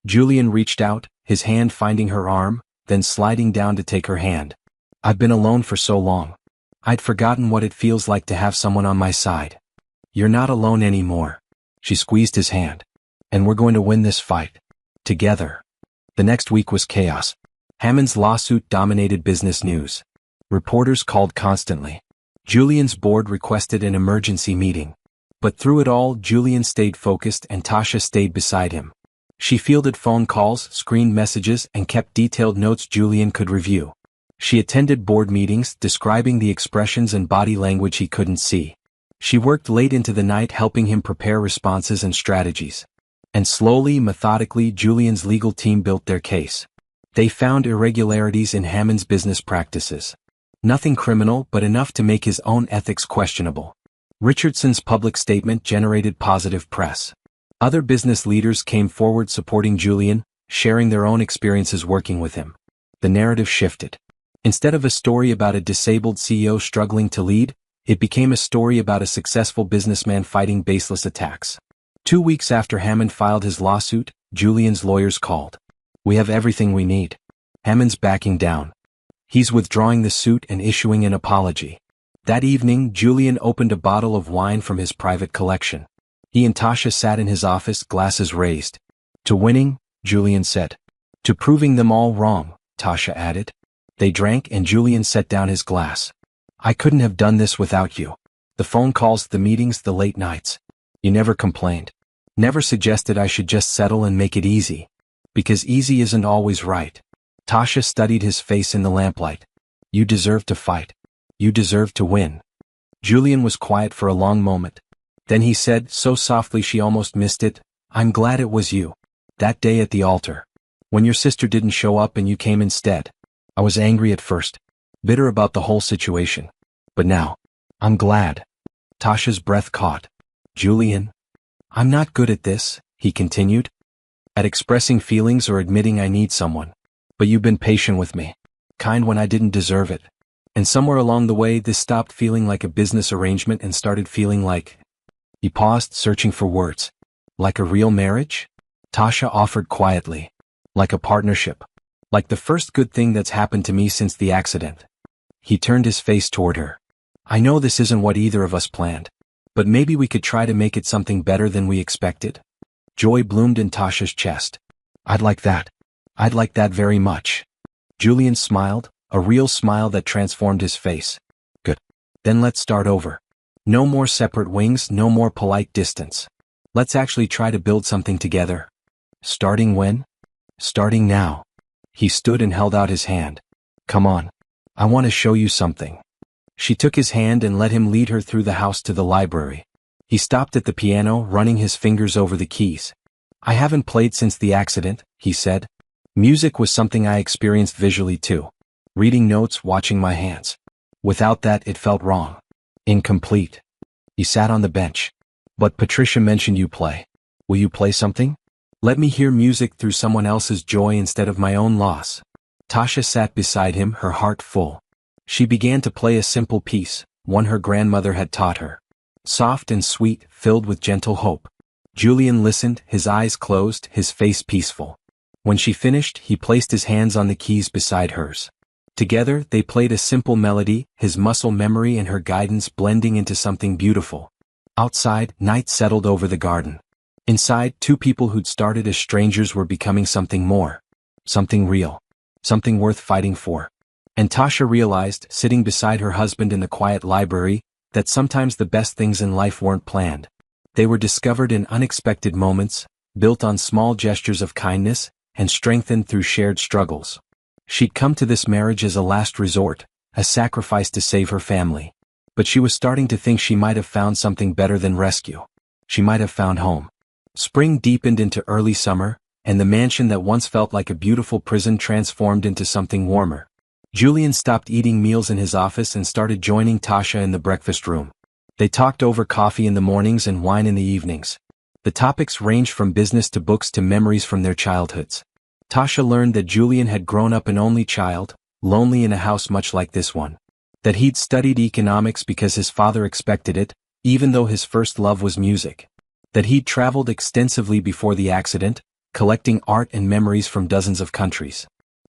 Julian reached out, his hand finding her arm, then sliding down to take her hand. I've been alone for so long. I'd forgotten what it feels like to have someone on my side. You're not alone anymore. She squeezed his hand. And we're going to win this fight. Together. The next week was chaos. Hammond's lawsuit dominated business news. Reporters called constantly. Julian's board requested an emergency meeting. But through it all, Julian stayed focused and Tasha stayed beside him. She fielded phone calls, screened messages, and kept detailed notes Julian could review. She attended board meetings, describing the expressions and body language he couldn't see. She worked late into the night helping him prepare responses and strategies. And slowly, methodically, Julian's legal team built their case. They found irregularities in Hammond's business practices. Nothing criminal, but enough to make his own ethics questionable. Richardson's public statement generated positive press. Other business leaders came forward supporting Julian, sharing their own experiences working with him. The narrative shifted. Instead of a story about a disabled CEO struggling to lead, it became a story about a successful businessman fighting baseless attacks. 2 weeks after Hammond filed his lawsuit, Julian's lawyers called. We have everything we need. Hammond's backing down. He's withdrawing the suit and issuing an apology. That evening, Julian opened a bottle of wine from his private collection. He and Tasha sat in his office, glasses raised. To winning, Julian said. To proving them all wrong, Tasha added. They drank and Julian set down his glass. I couldn't have done this without you. The phone calls, the meetings, the late nights. You never complained. Never suggested I should just settle and make it easy. Because easy isn't always right. Tasha studied his face in the lamplight. You deserve to fight. You deserve to win. Julian was quiet for a long moment. Then he said, so softly she almost missed it, I'm glad it was you. That day at the altar. When your sister didn't show up and you came instead. I was angry at first. Bitter about the whole situation. But now, I'm glad. Tasha's breath caught. Julian? I'm not good at this, he continued. At expressing feelings or admitting I need someone. But you've been patient with me. Kind when I didn't deserve it. And somewhere along the way this stopped feeling like a business arrangement and started feeling like... He paused, searching for words. Like a real marriage? Tasha offered quietly. Like a partnership. Like the first good thing that's happened to me since the accident. He turned his face toward her. I know this isn't what either of us planned. But maybe we could try to make it something better than we expected. Joy bloomed in Tasha's chest. I'd like that. I'd like that very much. Julian smiled, a real smile that transformed his face. Good. Then let's start over. No more separate wings, no more polite distance. Let's actually try to build something together. Starting when? Starting now. He stood and held out his hand. Come on. I want to show you something. She took his hand and let him lead her through the house to the library. He stopped at the piano, running his fingers over the keys. I haven't played since the accident, he said. Music was something I experienced visually too. Reading notes, watching my hands. Without that, it felt wrong. Incomplete. He sat on the bench. But Patricia mentioned you play. Will you play something? Let me hear music through someone else's joy instead of my own loss. Tasha sat beside him, her heart full. She began to play a simple piece, one her grandmother had taught her. Soft and sweet, filled with gentle hope. Julian listened, his eyes closed, his face peaceful. When she finished, he placed his hands on the keys beside hers. Together, they played a simple melody, his muscle memory and her guidance blending into something beautiful. Outside, night settled over the garden. Inside, two people who'd started as strangers were becoming something more. Something real. Something worth fighting for. And Tasha realized, sitting beside her husband in the quiet library, that sometimes the best things in life weren't planned. They were discovered in unexpected moments, built on small gestures of kindness, and strengthened through shared struggles. She'd come to this marriage as a last resort, a sacrifice to save her family. But she was starting to think she might have found something better than rescue. She might have found home. Spring deepened into early summer, and the mansion that once felt like a beautiful prison transformed into something warmer. Julian stopped eating meals in his office and started joining Tasha in the breakfast room. They talked over coffee in the mornings and wine in the evenings. The topics ranged from business to books to memories from their childhoods. Tasha learned that Julian had grown up an only child, lonely in a house much like this one. That he'd studied economics because his father expected it, even though his first love was music. That he'd traveled extensively before the accident, collecting art and memories from dozens of countries.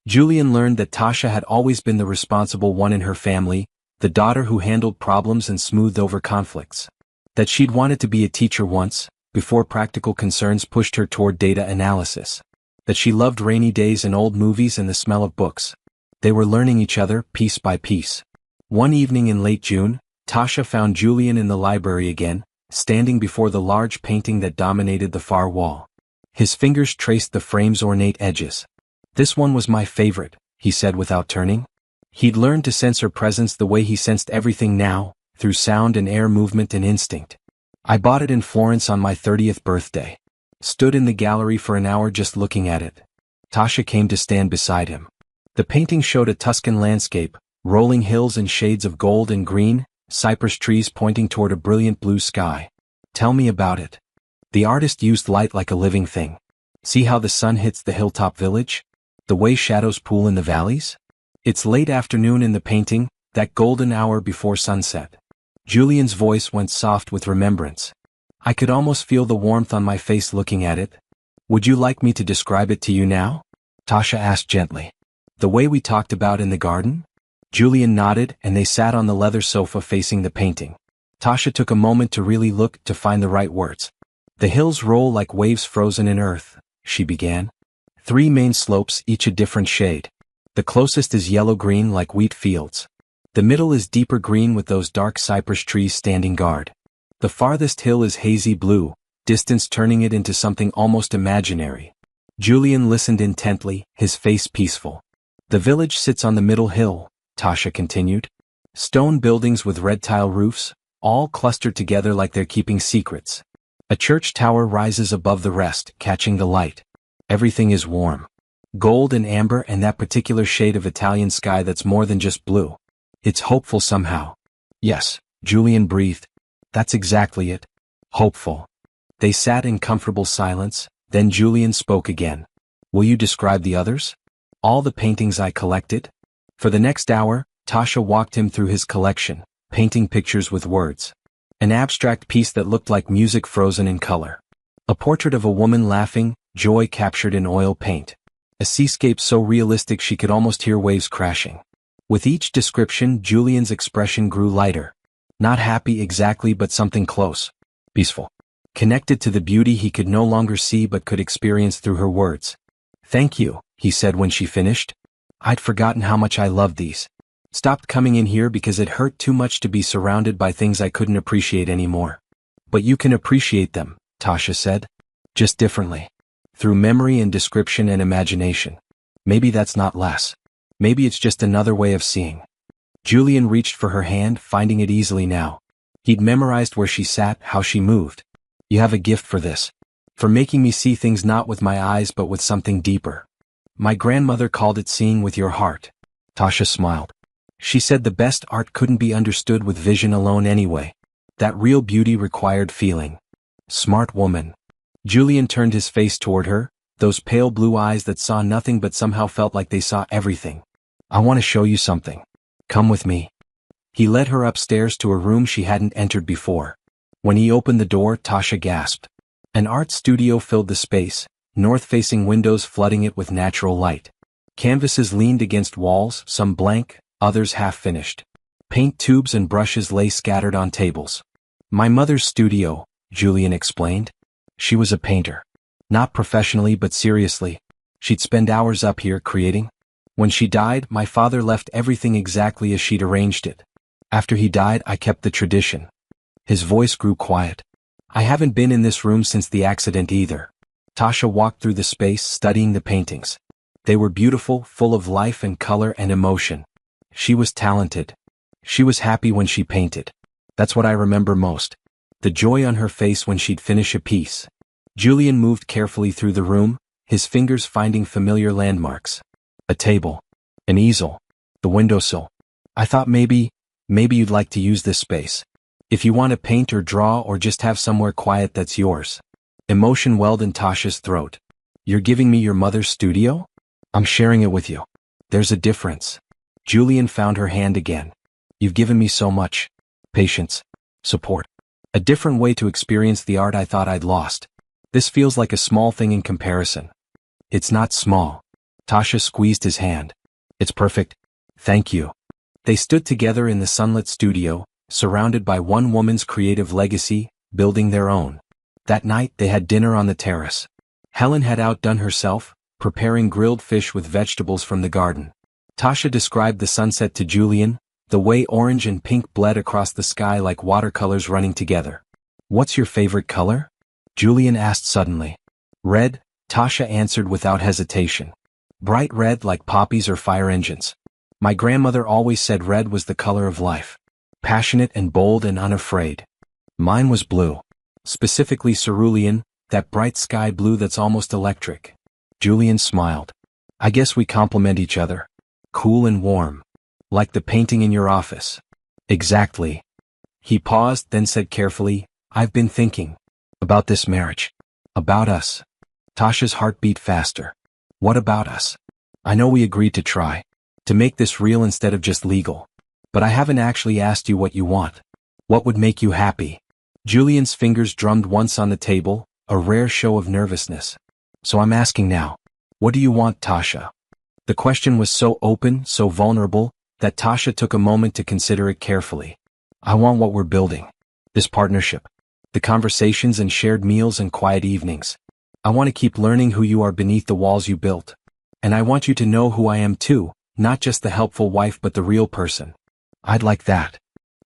Julian learned that Tasha had always been the responsible one in her family, the daughter who handled problems and smoothed over conflicts. That she'd wanted to be a teacher once, before practical concerns pushed her toward data analysis. That she loved rainy days and old movies and the smell of books. They were learning each other, piece by piece. One evening in late June, Tasha found Julian in the library again, standing before the large painting that dominated the far wall. His fingers traced the frame's ornate edges. This one was my favorite, he said without turning. He'd learned to sense her presence the way he sensed everything now, through sound and air movement and instinct. I bought it in Florence on my 30th birthday. Stood in the gallery for an hour just looking at it. Tasha came to stand beside him. The painting showed a Tuscan landscape, rolling hills in shades of gold and green, cypress trees pointing toward a brilliant blue sky. Tell me about it. The artist used light like a living thing. See how the sun hits the hilltop village? The way shadows pool in the valleys? It's late afternoon in the painting, that golden hour before sunset. Julian's voice went soft with remembrance. I could almost feel the warmth on my face looking at it. Would you like me to describe it to you now? Tasha asked gently. The way we talked about in the garden? Julian nodded and they sat on the leather sofa facing the painting. Tasha took a moment to really look, to find the right words. The hills roll like waves frozen in earth, she began. 3 main slopes, each a different shade. The closest is yellow-green like wheat fields. The middle is deeper green with those dark cypress trees standing guard. The farthest hill is hazy blue, distance turning it into something almost imaginary. Julian listened intently, his face peaceful. The village sits on the middle hill, Tasha continued. Stone buildings with red tile roofs, all clustered together like they're keeping secrets. A church tower rises above the rest, catching the light. Everything is warm. Gold and amber and that particular shade of Italian sky that's more than just blue. It's hopeful somehow. Yes, Julian breathed. That's exactly it. Hopeful. They sat in comfortable silence, then Julian spoke again. Will you describe the others? All the paintings I collected? For the next hour, Tasha walked him through his collection, painting pictures with words. An abstract piece that looked like music frozen in color. A portrait of a woman laughing, joy captured in oil paint. A seascape so realistic she could almost hear waves crashing. With each description, Julian's expression grew lighter. Not happy exactly, but something close. Peaceful. Connected to the beauty he could no longer see but could experience through her words. Thank you, he said when she finished. I'd forgotten how much I loved these. Stopped coming in here because it hurt too much to be surrounded by things I couldn't appreciate anymore. But you can appreciate them, Tasha said. Just differently. Through memory and description and imagination. Maybe that's not less. Maybe it's just another way of seeing. Julian reached for her hand, finding it easily now. He'd memorized where she sat, how she moved. You have a gift for this. For making me see things not with my eyes but with something deeper. My grandmother called it seeing with your heart. Tasha smiled. She said the best art couldn't be understood with vision alone anyway. That real beauty required feeling. Smart woman. Julian turned his face toward her, those pale blue eyes that saw nothing but somehow felt like they saw everything. I want to show you something. Come with me. He led her upstairs to a room she hadn't entered before. When he opened the door, Tasha gasped. An art studio filled the space, north-facing windows flooding it with natural light. Canvases leaned against walls, some blank, others half-finished. Paint tubes and brushes lay scattered on tables. My mother's studio, Julian explained. She was a painter. Not professionally but seriously. She'd spend hours up here creating. When she died, my father left everything exactly as she'd arranged it. After he died, I kept the tradition. His voice grew quiet. I haven't been in this room since the accident either. Tasha walked through the space, studying the paintings. They were beautiful, full of life and color and emotion. She was talented. She was happy when she painted. That's what I remember most. The joy on her face when she'd finish a piece. Julian moved carefully through the room, his fingers finding familiar landmarks. A table. An easel. The windowsill. I thought maybe you'd like to use this space. If you want to paint or draw or just have somewhere quiet that's yours. Emotion welled in Tasha's throat. You're giving me your mother's studio? I'm sharing it with you. There's a difference. Julian found her hand again. You've given me so much. Patience. Support. A different way to experience the art I thought I'd lost. This feels like a small thing in comparison. It's not small. Tasha squeezed his hand. It's perfect. Thank you. They stood together in the sunlit studio, surrounded by one woman's creative legacy, building their own. That night they had dinner on the terrace. Helen had outdone herself, preparing grilled fish with vegetables from the garden. Tasha described the sunset to Julian, the way orange and pink bled across the sky like watercolors running together. What's your favorite color? Julian asked suddenly. Red, Tasha answered without hesitation. Bright red like poppies or fire engines. My grandmother always said red was the color of life. Passionate and bold and unafraid. Mine was blue. Specifically cerulean, that bright sky blue that's almost electric. Julian smiled. I guess we complement each other. Cool and warm. Like the painting in your office. Exactly. He paused, then said carefully, I've been thinking. About this marriage. About us. Tasha's heart beat faster. What about us? I know we agreed to try. To make this real instead of just legal. But I haven't actually asked you what you want. What would make you happy? Julian's fingers drummed once on the table, a rare show of nervousness. So I'm asking now. What do you want, Tasha? The question was so open, so vulnerable, that Tasha took a moment to consider it carefully. I want what we're building. This partnership. The conversations and shared meals and quiet evenings. I want to keep learning who you are beneath the walls you built. And I want you to know who I am too, not just the helpful wife but the real person. I'd like that.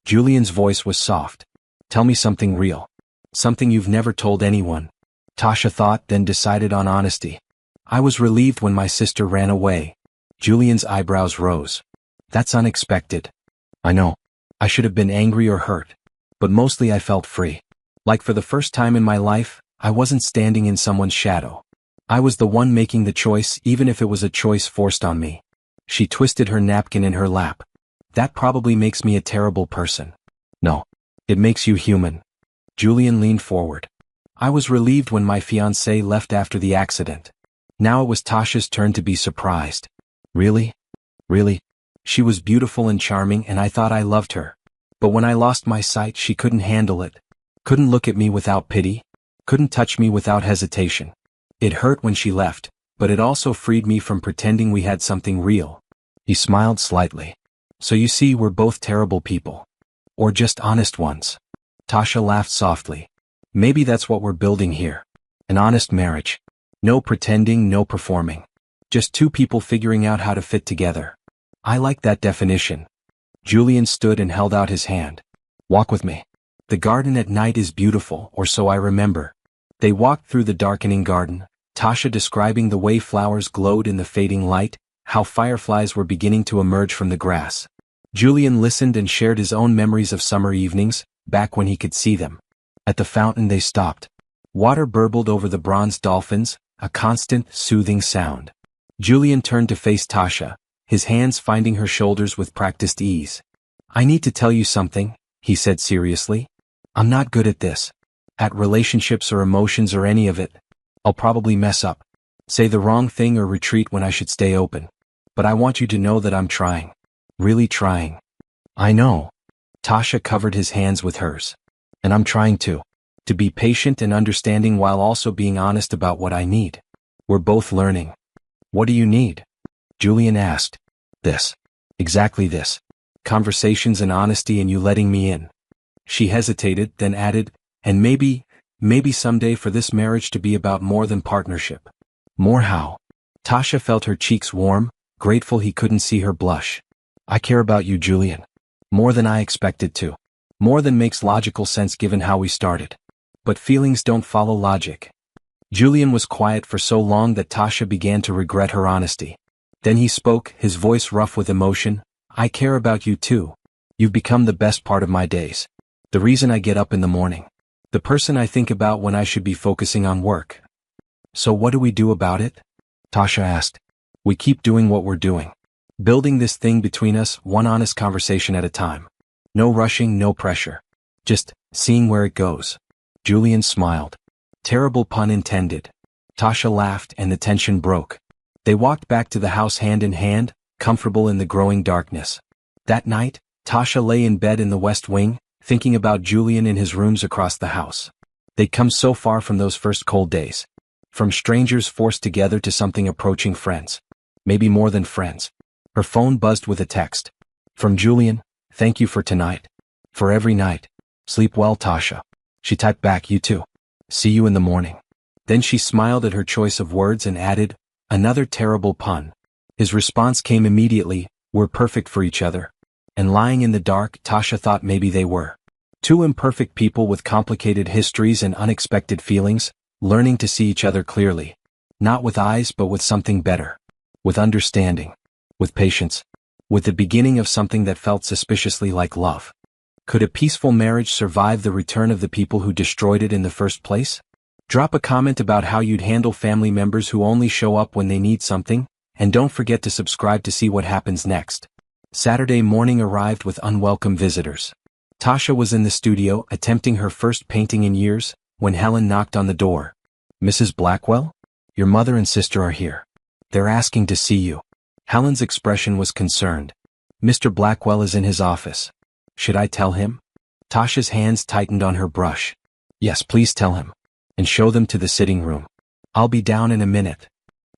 Julian's voice was soft. Tell me something real. Something you've never told anyone. Tasha thought, then decided on honesty. I was relieved when my sister ran away. Julian's eyebrows rose. That's unexpected. I know. I should have been angry or hurt. But mostly I felt free. Like for the first time in my life, I wasn't standing in someone's shadow. I was the one making the choice, even if it was a choice forced on me. She twisted her napkin in her lap. That probably makes me a terrible person. No. It makes you human. Julian leaned forward. I was relieved when my fiancé left after the accident. Now it was Tasha's turn to be surprised. Really? Really? She was beautiful and charming and I thought I loved her. But when I lost my sight, she couldn't handle it. Couldn't look at me without pity. Couldn't touch me without hesitation. It hurt when she left, but it also freed me from pretending we had something real. He smiled slightly. So you see, we're both terrible people. Or just honest ones. Tasha laughed softly. Maybe that's what we're building here. An honest marriage. No pretending, no performing. Just two people figuring out how to fit together. I like that definition. Julian stood and held out his hand. Walk with me. The garden at night is beautiful, or so I remember. They walked through the darkening garden, Tasha describing the way flowers glowed in the fading light, how fireflies were beginning to emerge from the grass. Julian listened and shared his own memories of summer evenings, back when he could see them. At the fountain they stopped. Water burbled over the bronze dolphins, a constant, soothing sound. Julian turned to face Tasha, his hands finding her shoulders with practiced ease. I need to tell you something, he said seriously. I'm not good at this. At relationships or emotions or any of it. I'll probably mess up. Say the wrong thing or retreat when I should stay open. But I want you to know that I'm trying. Really trying. I know. Tasha covered his hands with hers. And I'm trying to be patient and understanding while also being honest about what I need. We're both learning. What do you need? Julian asked. This. Exactly this. Conversations and honesty and you letting me in. She hesitated, then added, and maybe someday for this marriage to be about more than partnership. More how? Tasha felt her cheeks warm, grateful he couldn't see her blush. I care about you, Julian. More than I expected to. More than makes logical sense given how we started. But feelings don't follow logic. Julian was quiet for so long that Tasha began to regret her honesty. Then he spoke, his voice rough with emotion. I care about you too. You've become the best part of my days. The reason I get up in the morning. The person I think about when I should be focusing on work. So what do we do about it? Tasha asked. We keep doing what we're doing. Building this thing between us, one honest conversation at a time. No rushing, no pressure. Just seeing where it goes. Julian smiled. Terrible pun intended. Tasha laughed and the tension broke. They walked back to the house hand in hand, comfortable in the growing darkness. That night, Tasha lay in bed in the West Wing, thinking about Julian in his rooms across the house. They'd come so far from those first cold days. From strangers forced together to something approaching friends. Maybe more than friends. Her phone buzzed with a text. From Julian, thank you for tonight. For every night. Sleep well, Tasha. She typed back, you too. See you in the morning. Then she smiled at her choice of words and added, another terrible pun. His response came immediately, we're perfect for each other. And lying in the dark, Tasha thought maybe they were. Two imperfect people with complicated histories and unexpected feelings, learning to see each other clearly. Not with eyes but with something better. With understanding. With patience. With the beginning of something that felt suspiciously like love. Could a peaceful marriage survive the return of the people who destroyed it in the first place? Drop a comment about how you'd handle family members who only show up when they need something, and don't forget to subscribe to see what happens next. Saturday morning arrived with unwelcome visitors. Tasha was in the studio, attempting her first painting in years, when Helen knocked on the door. Mrs. Blackwell? Your mother and sister are here. They're asking to see you. Helen's expression was concerned. Mr. Blackwell is in his office. Should I tell him? Tasha's hands tightened on her brush. Yes, please tell him. And show them to the sitting room. I'll be down in a minute.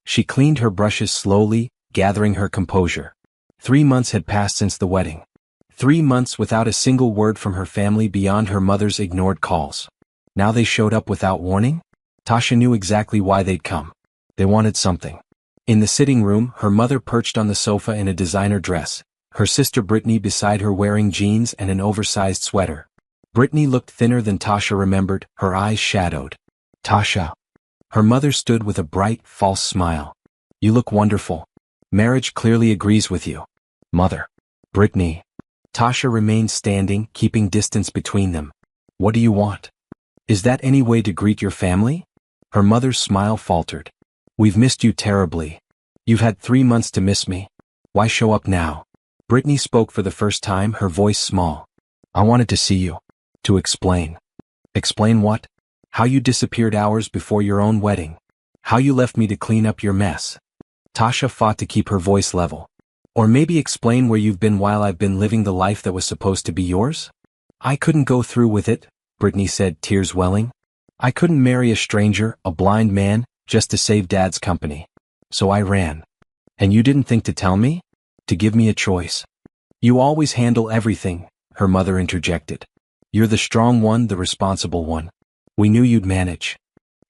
She cleaned her brushes slowly, gathering her composure. 3 months had passed since the wedding. 3 months without a single word from her family beyond her mother's ignored calls. Now they showed up without warning? Tasha knew exactly why they'd come. They wanted something. In the sitting room, her mother perched on the sofa in a designer dress, Her sister Brittany beside her wearing jeans and an oversized sweater. Brittany looked thinner than Tasha remembered, her eyes shadowed. Tasha. Her mother stood with a bright, false smile. You look wonderful. Marriage clearly agrees with you. Mother. Brittany. Tasha remained standing, keeping distance between them. What do you want? Is that any way to greet your family? Her mother's smile faltered. We've missed you terribly. You've had 3 months to miss me. Why show up now? Brittany spoke for the first time, her voice small. I wanted to see you. To explain. Explain what? How you disappeared hours before your own wedding. How you left me to clean up your mess. Tasha fought to keep her voice level. Or maybe explain where you've been while I've been living the life that was supposed to be yours? I couldn't go through with it, Brittany said, tears welling. I couldn't marry a stranger, a blind man, just to save Dad's company. So I ran. And you didn't think to tell me? To give me a choice. You always handle everything, her mother interjected. You're the strong one, the responsible one. We knew you'd manage.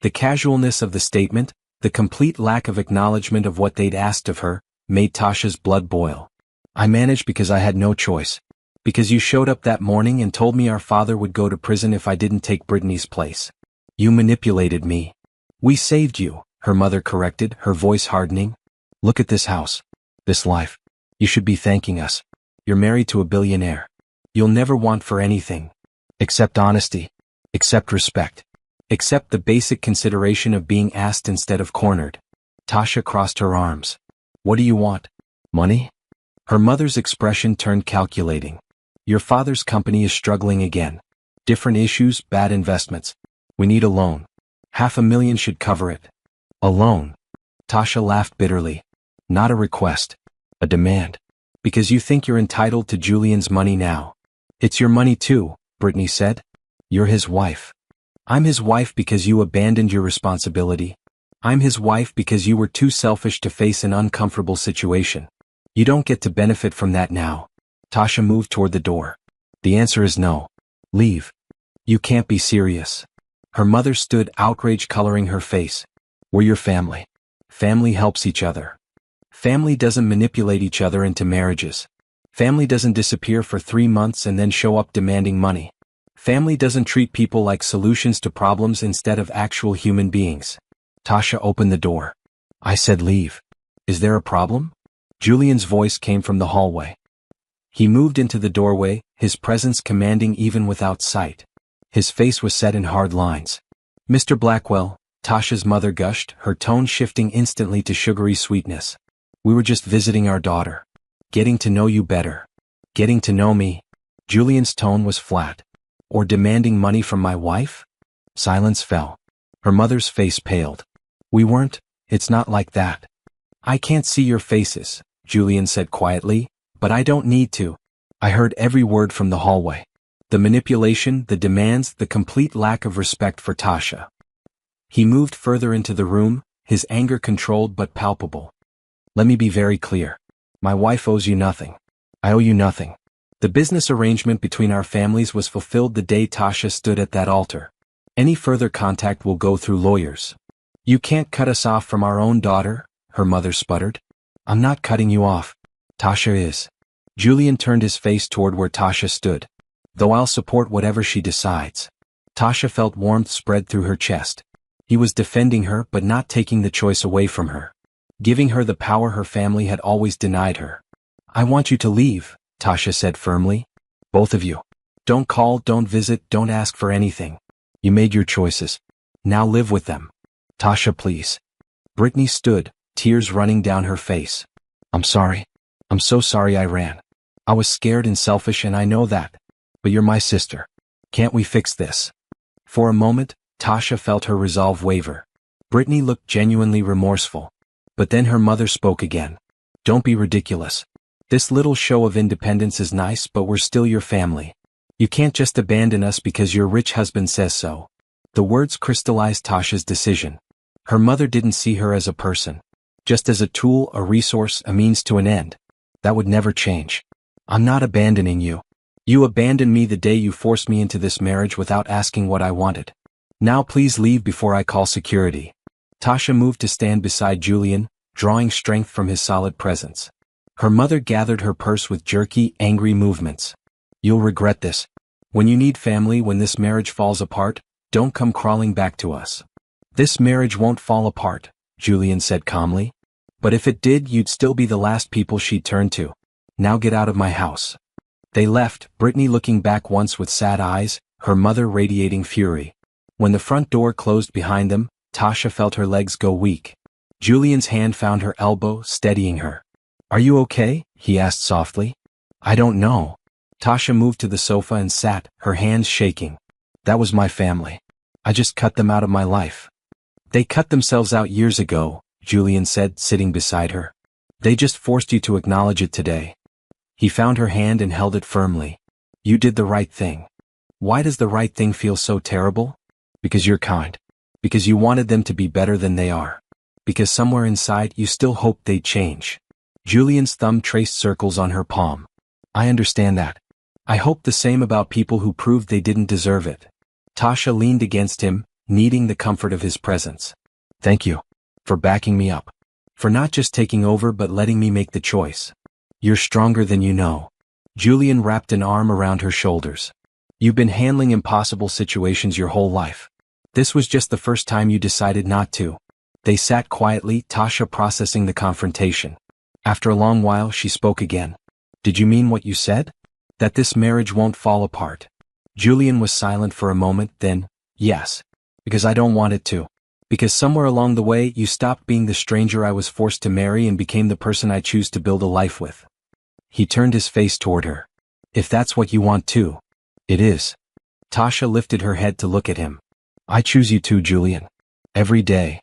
The casualness of the statement, the complete lack of acknowledgement of what they'd asked of her, made Tasha's blood boil. I managed because I had no choice. Because you showed up that morning and told me our father would go to prison if I didn't take Brittany's place. You manipulated me. We saved you, her mother corrected, her voice hardening. Look at this house. This life. You should be thanking us. You're married to a billionaire. You'll never want for anything. Except honesty. Except respect. Except the basic consideration of being asked instead of cornered. Tasha crossed her arms. What do you want? Money? Her mother's expression turned calculating. Your father's company is struggling again. Different issues, bad investments. We need a loan. $500,000 should cover it. A loan? Tasha laughed bitterly. Not a request. A demand. Because you think you're entitled to Julian's money now. It's your money too, Brittany said. You're his wife. I'm his wife because you abandoned your responsibility. I'm his wife because you were too selfish to face an uncomfortable situation. You don't get to benefit from that now. Tasha moved toward the door. The answer is no. Leave. You can't be serious. Her mother stood, outrage coloring her face. We're your family. Family helps each other. Family doesn't manipulate each other into marriages. Family doesn't disappear for 3 months and then show up demanding money. Family doesn't treat people like solutions to problems instead of actual human beings. Tasha opened the door. I said leave. Is there a problem? Julian's voice came from the hallway. He moved into the doorway, his presence commanding even without sight. His face was set in hard lines. Mr. Blackwell, Tasha's mother gushed, her tone shifting instantly to sugary sweetness. We were just visiting our daughter. Getting to know you better. Getting to know me. Julian's tone was flat. Or demanding money from my wife? Silence fell. Her mother's face paled. We weren't, it's not like that. I can't see your faces, Julian said quietly, but I don't need to. I heard every word from the hallway. The manipulation, the demands, the complete lack of respect for Tasha. He moved further into the room, his anger controlled but palpable. Let me be very clear. My wife owes you nothing. I owe you nothing. The business arrangement between our families was fulfilled the day Tasha stood at that altar. Any further contact will go through lawyers. You can't cut us off from our own daughter, her mother sputtered. I'm not cutting you off. Tasha is. Julian turned his face toward where Tasha stood. Though I'll support whatever she decides. Tasha felt warmth spread through her chest. He was defending her but not taking the choice away from her. Giving her the power her family had always denied her. I want you to leave, Tasha said firmly. Both of you. Don't call, don't visit, don't ask for anything. You made your choices. Now live with them. Tasha, please. Brittany stood, tears running down her face. I'm sorry. I'm so sorry I ran. I was scared and selfish and I know that. But you're my sister. Can't we fix this? For a moment, Tasha felt her resolve waver. Brittany looked genuinely remorseful. But then her mother spoke again. Don't be ridiculous. This little show of independence is nice, but we're still your family. You can't just abandon us because your rich husband says so. The words crystallized Tasha's decision. Her mother didn't see her as a person. Just as a tool, a resource, a means to an end. That would never change. I'm not abandoning you. You abandoned me the day you forced me into this marriage without asking what I wanted. Now please leave before I call security. Tasha moved to stand beside Julian, drawing strength from his solid presence. Her mother gathered her purse with jerky, angry movements. You'll regret this. When you need family, when this marriage falls apart, don't come crawling back to us. This marriage won't fall apart, Julian said calmly. But if it did, you'd still be the last people she'd turn to. Now get out of my house. They left, Brittany looking back once with sad eyes, her mother radiating fury. When the front door closed behind them, Tasha felt her legs go weak. Julian's hand found her elbow, steadying her. Are you okay? He asked softly. I don't know. Tasha moved to the sofa and sat, her hands shaking. That was my family. I just cut them out of my life. They cut themselves out years ago, Julian said, sitting beside her. They just forced you to acknowledge it today. He found her hand and held it firmly. You did the right thing. Why does the right thing feel so terrible? Because you're kind. Because you wanted them to be better than they are. Because somewhere inside you still hoped they'd change. Julian's thumb traced circles on her palm. I understand that. I hope the same about people who proved they didn't deserve it. Tasha leaned against him, needing the comfort of his presence. Thank you. For backing me up. For not just taking over but letting me make the choice. You're stronger than you know. Julian wrapped an arm around her shoulders. You've been handling impossible situations your whole life. This was just the first time you decided not to. They sat quietly, Tasha processing the confrontation. After a long while, she spoke again. Did you mean what you said? That this marriage won't fall apart? Julian was silent for a moment, then, yes. Because I don't want it to. Because somewhere along the way, you stopped being the stranger I was forced to marry and became the person I choose to build a life with. He turned his face toward her. If that's what you want too. It is. Tasha lifted her head to look at him. I choose you too, Julian. Every day.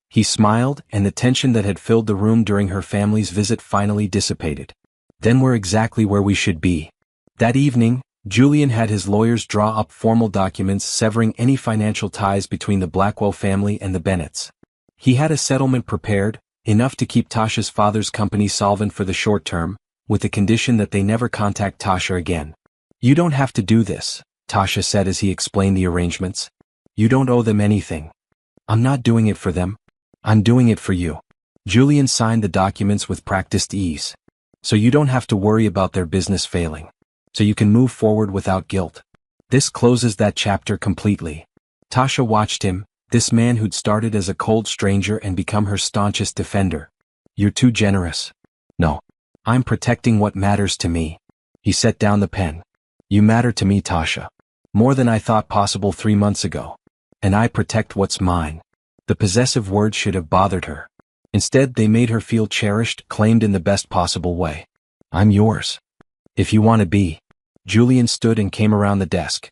He smiled, and the tension that had filled the room during her family's visit finally dissipated. Then we're exactly where we should be. That evening, Julian had his lawyers draw up formal documents severing any financial ties between the Blackwell family and the Bennetts. He had a settlement prepared, enough to keep Tasha's father's company solvent for the short term, with the condition that they never contact Tasha again. You don't have to do this, Tasha said as he explained the arrangements. You don't owe them anything. I'm not doing it for them. I'm doing it for you. Julian signed the documents with practiced ease. So you don't have to worry about their business failing. So you can move forward without guilt. This closes that chapter completely. Tasha watched him, this man who'd started as a cold stranger and become her staunchest defender. You're too generous. No. I'm protecting what matters to me. He set down the pen. You matter to me, Tasha. More than I thought possible 3 months ago. And I protect what's mine. The possessive words should have bothered her. Instead, they made her feel cherished, claimed in the best possible way. I'm yours. If you want to be. Julian stood and came around the desk.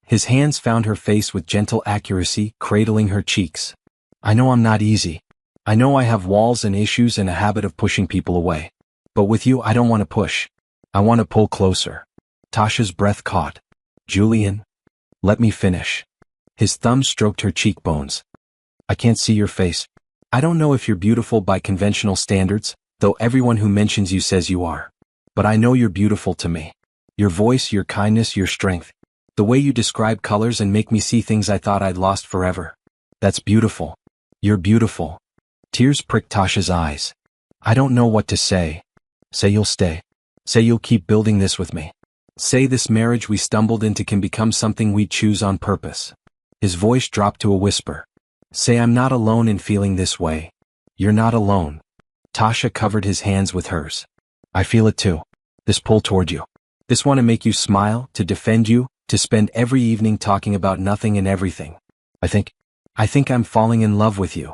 His hands found her face with gentle accuracy, cradling her cheeks. I know I'm not easy. I know I have walls and issues and a habit of pushing people away. But with you, I don't want to push. I want to pull closer. Tasha's breath caught. Julian. Let me finish. His thumb stroked her cheekbones. I can't see your face. I don't know if you're beautiful by conventional standards, though everyone who mentions you says you are. But I know you're beautiful to me. Your voice, your kindness, your strength. The way you describe colors and make me see things I thought I'd lost forever. That's beautiful. You're beautiful. Tears pricked Tasha's eyes. I don't know what to say. Say you'll stay. Say you'll keep building this with me. Say this marriage we stumbled into can become something we choose on purpose. His voice dropped to a whisper. Say I'm not alone in feeling this way. You're not alone. Tasha covered his hands with hers. I feel it too. This pull toward you. This want to make you smile, to defend you, to spend every evening talking about nothing and everything. I think I'm falling in love with you.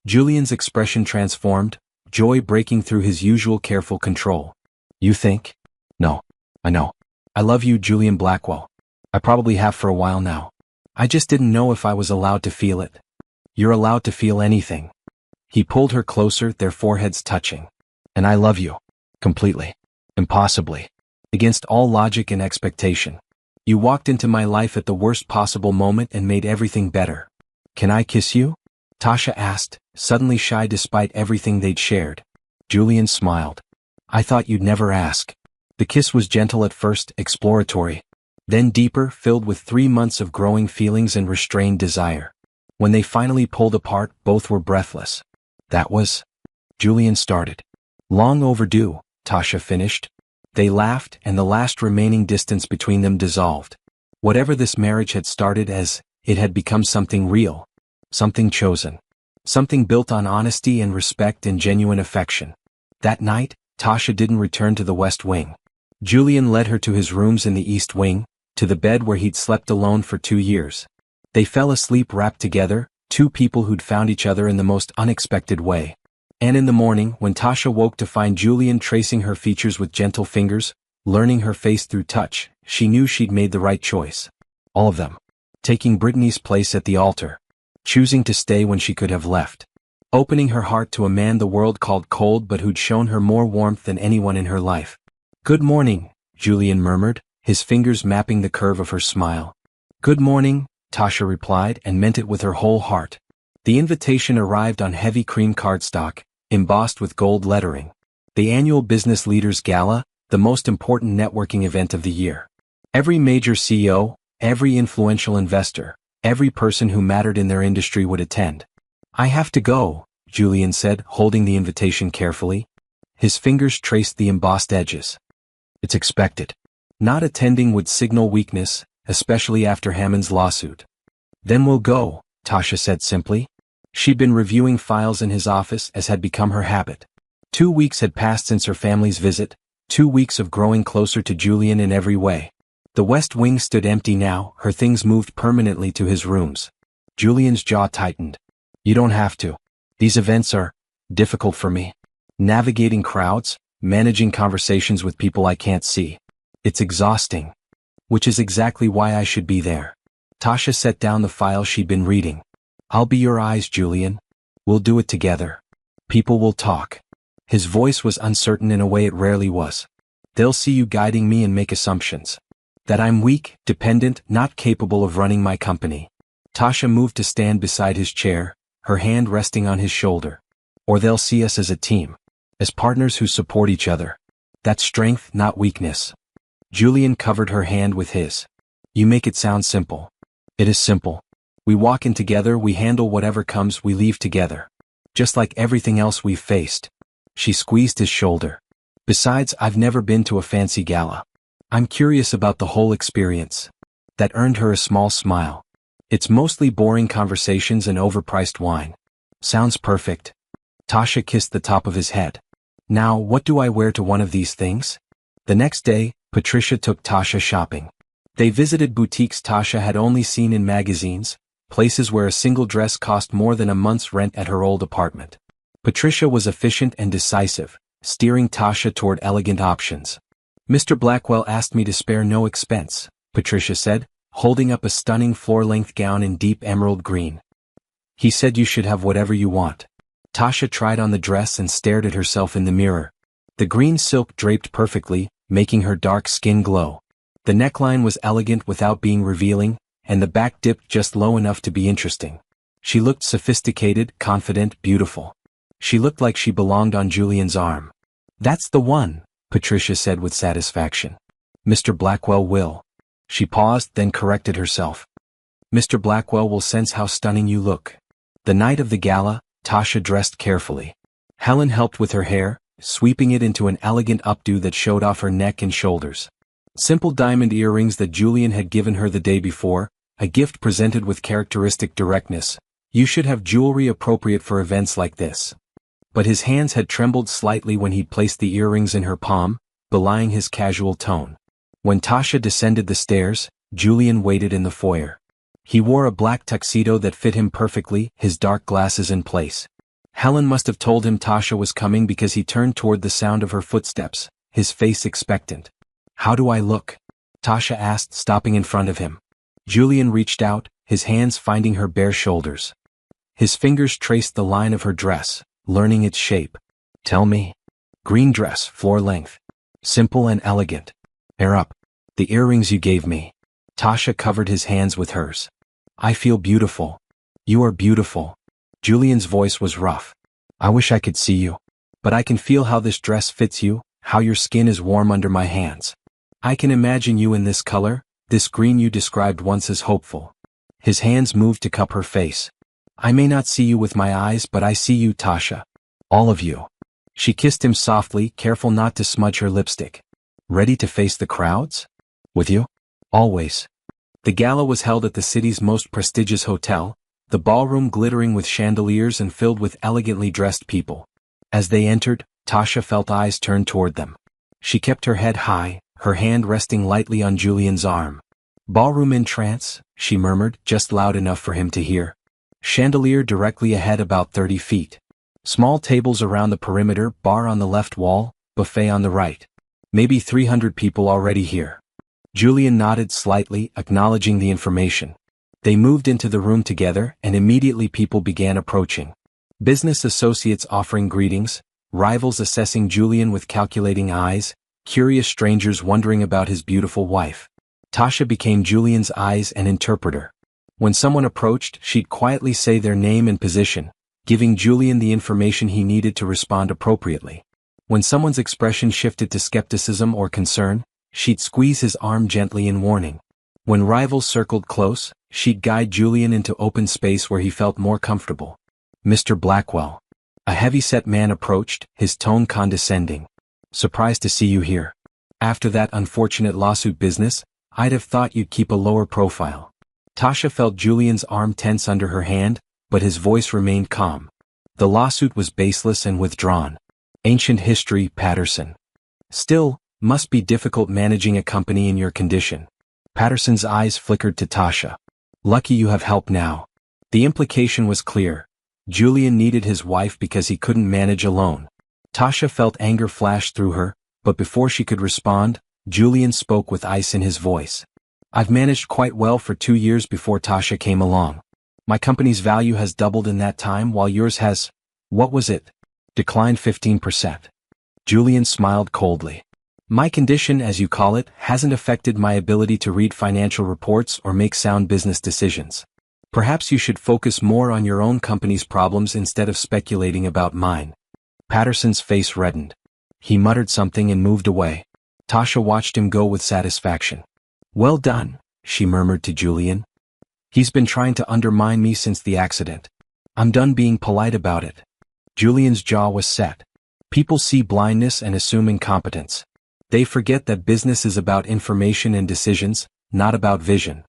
Julian's expression transformed, joy breaking through his usual careful control. You think? No. I know. I love you, Julian Blackwell. I probably have for a while now. I just didn't know if I was allowed to feel it. You're allowed to feel anything. He pulled her closer, their foreheads touching. And I love you. Completely. Impossibly. Against all logic and expectation. You walked into my life at the worst possible moment and made everything better. Can I kiss you? Tasha asked, suddenly shy despite everything they'd shared. Julian smiled. I thought you'd never ask. The kiss was gentle at first, exploratory. Then deeper, filled with 3 months of growing feelings and restrained desire. When they finally pulled apart, both were breathless. That was? Julian started. Long overdue, Tasha finished. They laughed, and the last remaining distance between them dissolved. Whatever this marriage had started as, it had become something real. Something chosen. Something built on honesty and respect and genuine affection. That night, Tasha didn't return to the West Wing. Julian led her to his rooms in the East Wing, to the bed where he'd slept alone for 2 years. They fell asleep wrapped together, two people who'd found each other in the most unexpected way. And in the morning, when Tasha woke to find Julian tracing her features with gentle fingers, learning her face through touch, she knew she'd made the right choice. All of them. Taking Brittany's place at the altar. Choosing to stay when she could have left. Opening her heart to a man the world called cold but who'd shown her more warmth than anyone in her life. "Good morning," Julian murmured, his fingers mapping the curve of her smile. "Good morning," Tasha replied and meant it with her whole heart. The invitation arrived on heavy cream cardstock, embossed with gold lettering. The annual Business Leaders Gala, the most important networking event of the year. Every major CEO, every influential investor, every person who mattered in their industry would attend. "I have to go," Julian said, holding the invitation carefully. His fingers traced the embossed edges. "It's expected." Not attending would signal weakness, especially after Hammond's lawsuit. "Then we'll go," Tasha said simply. She'd been reviewing files in his office as had become her habit. 2 weeks had passed since her family's visit, 2 weeks of growing closer to Julian in every way. The West Wing stood empty now, her things moved permanently to his rooms. Julian's jaw tightened. "You don't have to. These events are difficult for me. Navigating crowds, managing conversations with people I can't see. It's exhausting. Which is exactly why I should be there." Tasha set down the file she'd been reading. "I'll be your eyes, Julian. We'll do it together. People will talk." His voice was uncertain in a way it rarely was. "They'll see you guiding me and make assumptions. That I'm weak, dependent, not capable of running my company." Tasha moved to stand beside his chair, her hand resting on his shoulder. "Or they'll see us as a team. As partners who support each other. That's strength, not weakness." Julian covered her hand with his. "You make it sound simple." "It is simple. We walk in together, we handle whatever comes, we leave together. Just like everything else we've faced." She squeezed his shoulder. "Besides, I've never been to a fancy gala. I'm curious about the whole experience." That earned her a small smile. "It's mostly boring conversations and overpriced wine." "Sounds perfect." Tasha kissed the top of his head. "Now, what do I wear to one of these things?" The next day, Patricia took Tasha shopping. They visited boutiques Tasha had only seen in magazines, places where a single dress cost more than a month's rent at her old apartment. Patricia was efficient and decisive, steering Tasha toward elegant options. "Mr. Blackwell asked me to spare no expense," Patricia said, holding up a stunning floor-length gown in deep emerald green. "He said you should have whatever you want." Tasha tried on the dress and stared at herself in the mirror. The green silk draped perfectly, making her dark skin glow. The neckline was elegant without being revealing, and the back dipped just low enough to be interesting. She looked sophisticated, confident, beautiful. She looked like she belonged on Julian's arm. "That's the one," Patricia said with satisfaction. "Mr. Blackwell will." She paused, then corrected herself. "Mr. Blackwell will sense how stunning you look." The night of the gala, Tasha dressed carefully. Helen helped with her hair, sweeping it into an elegant updo that showed off her neck and shoulders. Simple diamond earrings that Julian had given her the day before, a gift presented with characteristic directness. "You should have jewelry appropriate for events like this." But his hands had trembled slightly when he'd placed the earrings in her palm, belying his casual tone. When Tasha descended the stairs, Julian waited in the foyer. He wore a black tuxedo that fit him perfectly, his dark glasses in place. Helen must have told him Tasha was coming because he turned toward the sound of her footsteps, his face expectant. "How do I look?" Tasha asked, stopping in front of him. Julian reached out, his hands finding her bare shoulders. His fingers traced the line of her dress, learning its shape. "Tell me." "Green dress, floor length. Simple and elegant." "Hair up." "The earrings you gave me." Tasha covered his hands with hers. "I feel beautiful." "You are beautiful." Julian's voice was rough. "I wish I could see you. But I can feel how this dress fits you, how your skin is warm under my hands. I can imagine you in this color, this green you described once as hopeful." His hands moved to cup her face. "I may not see you with my eyes, but I see you, Tasha. All of you." She kissed him softly, careful not to smudge her lipstick. Ready to face the crowds? With you? Always. The gala was held at the city's most prestigious hotel, the ballroom glittering with chandeliers and filled with elegantly dressed people. As they entered, Tasha felt eyes turned toward them. She kept her head high, her hand resting lightly on Julian's arm. Ballroom in trance, she murmured, just loud enough for him to hear. Chandelier directly ahead about 30 feet. Small tables around the perimeter, bar on the left wall, buffet on the right. Maybe 300 people already here. Julian nodded slightly, acknowledging the information. They moved into the room together, and immediately people began approaching. Business associates offering greetings, rivals assessing Julian with calculating eyes, curious strangers wondering about his beautiful wife. Tasha became Julian's eyes and interpreter. When someone approached, she'd quietly say their name and position, giving Julian the information he needed to respond appropriately. When someone's expression shifted to skepticism or concern, she'd squeeze his arm gently in warning. When rivals circled close, she'd guide Julian into open space where he felt more comfortable. Mr. Blackwell. A heavy-set man approached, his tone condescending. Surprised to see you here. After that unfortunate lawsuit business, I'd have thought you'd keep a lower profile. Tasha felt Julian's arm tense under her hand, but his voice remained calm. The lawsuit was baseless and withdrawn. Ancient history, Patterson. Still, must be difficult managing a company in your condition. Patterson's eyes flickered to Tasha. Lucky you have help now. The implication was clear. Julian needed his wife because he couldn't manage alone. Tasha felt anger flash through her, but before she could respond, Julian spoke with ice in his voice. I've managed quite well for 2 years before Tasha came along. My company's value has doubled in that time while yours has, what was it? Declined 15%. Julian smiled coldly. My condition, as you call it, hasn't affected my ability to read financial reports or make sound business decisions. Perhaps you should focus more on your own company's problems instead of speculating about mine. Patterson's face reddened. He muttered something and moved away. Tasha watched him go with satisfaction. Well done, she murmured to Julian. He's been trying to undermine me since the accident. I'm done being polite about it. Julian's jaw was set. People see blindness and assume incompetence. They forget that business is about information and decisions, not about vision.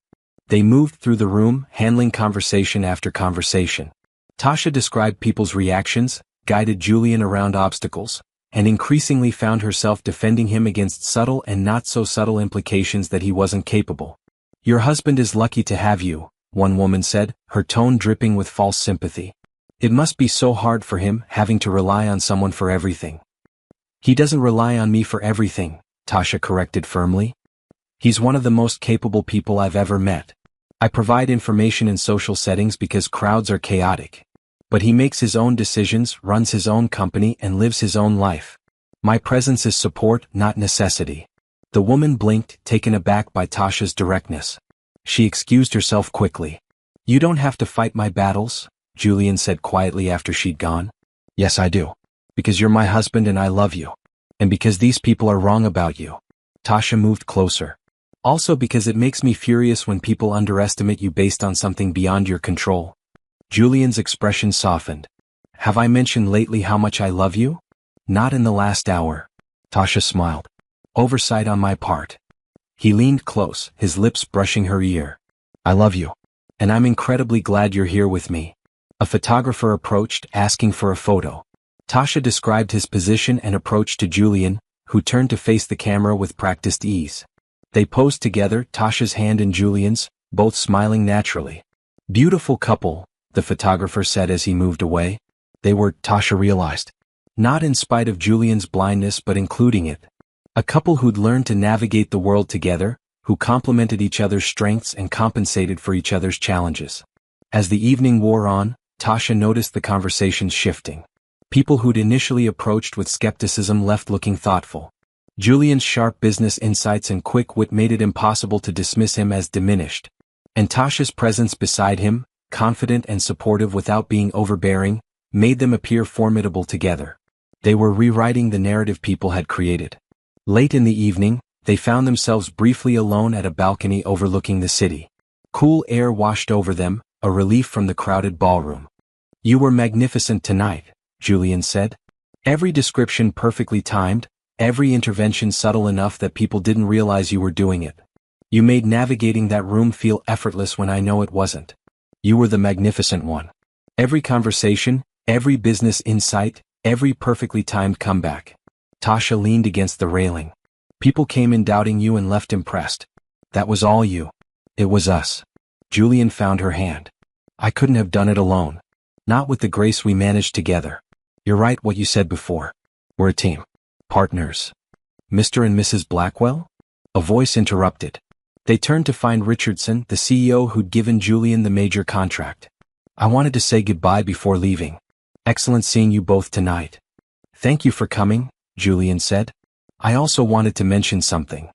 They moved through the room, handling conversation after conversation. Tasha described people's reactions, guided Julian around obstacles, and increasingly found herself defending him against subtle and not-so-subtle implications that he wasn't capable. Your husband is lucky to have you, one woman said, her tone dripping with false sympathy. It must be so hard for him, having to rely on someone for everything. He doesn't rely on me for everything, Tasha corrected firmly. He's one of the most capable people I've ever met. I provide information in social settings because crowds are chaotic. But he makes his own decisions, runs his own company, and lives his own life. My presence is support, not necessity. The woman blinked, taken aback by Tasha's directness. She excused herself quickly. You don't have to fight my battles, Julian said quietly after she'd gone. Yes, I do. Because you're my husband and I love you. And because these people are wrong about you. Tasha moved closer. Also because it makes me furious when people underestimate you based on something beyond your control. Julian's expression softened. Have I mentioned lately how much I love you? Not in the last hour. Tasha smiled. Oversight on my part. He leaned close, his lips brushing her ear. I love you. And I'm incredibly glad you're here with me. A photographer approached, asking for a photo. Tasha described his position and approach to Julian, who turned to face the camera with practiced ease. They posed together, Tasha's hand in Julian's, both smiling naturally. Beautiful couple, the photographer said as he moved away. They were, Tasha realized. Not in spite of Julian's blindness but including it. A couple who'd learned to navigate the world together, who complemented each other's strengths and compensated for each other's challenges. As the evening wore on, Tasha noticed the conversations shifting. People who'd initially approached with skepticism left looking thoughtful. Julian's sharp business insights and quick wit made it impossible to dismiss him as diminished. And Tasha's presence beside him, confident and supportive without being overbearing, made them appear formidable together. They were rewriting the narrative people had created. Late in the evening, they found themselves briefly alone at a balcony overlooking the city. Cool air washed over them, a relief from the crowded ballroom. You were magnificent tonight, Julian said. Every description perfectly timed, every intervention subtle enough that people didn't realize you were doing it. You made navigating that room feel effortless when I know it wasn't. You were the magnificent one. Every conversation, every business insight, every perfectly timed comeback. Tasha leaned against the railing. People came in doubting you and left impressed. That was all you. It was us. Julian found her hand. I couldn't have done it alone. Not with the grace we managed together. You're right what you said before. We're a team. Partners. Mr. and Mrs. Blackwell? A voice interrupted. They turned to find Richardson, the CEO who'd given Julian the major contract. I wanted to say goodbye before leaving. Excellent seeing you both tonight. Thank you for coming, Julian said. I also wanted to mention something.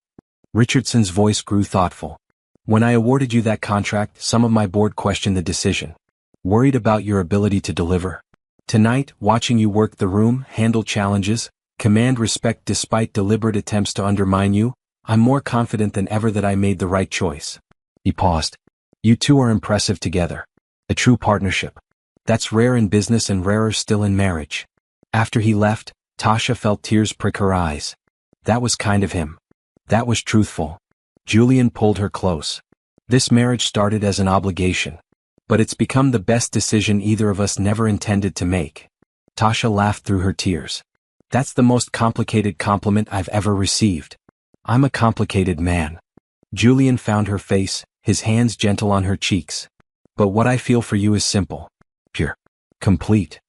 Richardson's voice grew thoughtful. When I awarded you that contract, some of my board questioned the decision. Worried about your ability to deliver. Tonight, watching you work the room, handle challenges, command respect despite deliberate attempts to undermine you, I'm more confident than ever that I made the right choice. He paused. You two are impressive together. A true partnership. That's rare in business and rarer still in marriage. After he left, Tasha felt tears prick her eyes. That was kind of him. That was truthful. Julian pulled her close. This marriage started as an obligation. But it's become the best decision either of us never intended to make. Tasha laughed through her tears. That's the most complicated compliment I've ever received. I'm a complicated man. Julian found her face, his hands gentle on her cheeks. But what I feel for you is simple. Pure. Complete.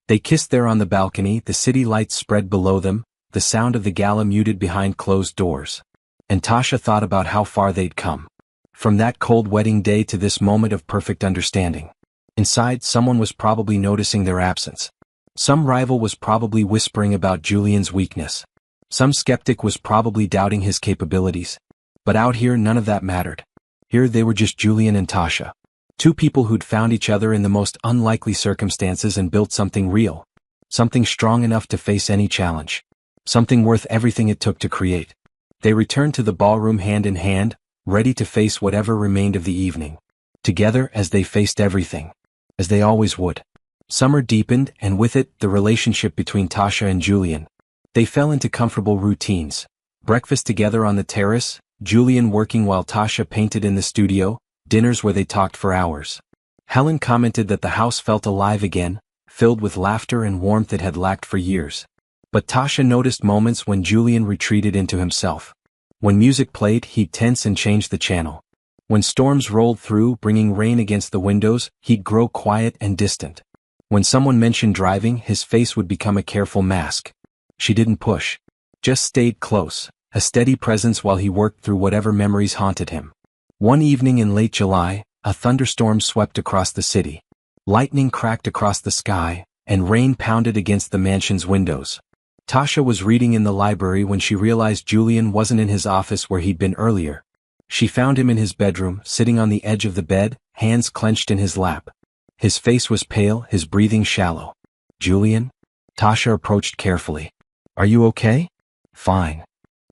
They kissed there on the balcony, the city lights spread below them, the sound of the gala muted behind closed doors. And Tasha thought about how far they'd come. From that cold wedding day to this moment of perfect understanding. Inside, someone was probably noticing their absence. Some rival was probably whispering about Julian's weakness. Some skeptic was probably doubting his capabilities. But out here none of that mattered. Here they were just Julian and Tasha. Two people who'd found each other in the most unlikely circumstances and built something real. Something strong enough to face any challenge. Something worth everything it took to create. They returned to the ballroom hand in hand, ready to face whatever remained of the evening. Together as they faced everything. As they always would. Summer deepened, and with it, the relationship between Tasha and Julian. They fell into comfortable routines. Breakfast together on the terrace, Julian working while Tasha painted in the studio, dinners where they talked for hours. Helen commented that the house felt alive again, filled with laughter and warmth it had lacked for years. But Tasha noticed moments when Julian retreated into himself. When music played, he'd tense and change the channel. When storms rolled through, bringing rain against the windows, he'd grow quiet and distant. When someone mentioned driving, his face would become a careful mask. She didn't push. Just stayed close, a steady presence while he worked through whatever memories haunted him. One evening in late July, a thunderstorm swept across the city. Lightning cracked across the sky, and rain pounded against the mansion's windows. Tasha was reading in the library when she realized Julian wasn't in his office where he'd been earlier. She found him in his bedroom, sitting on the edge of the bed, hands clenched in his lap. His face was pale, his breathing shallow. Julian? Tasha approached carefully. Are you okay? Fine.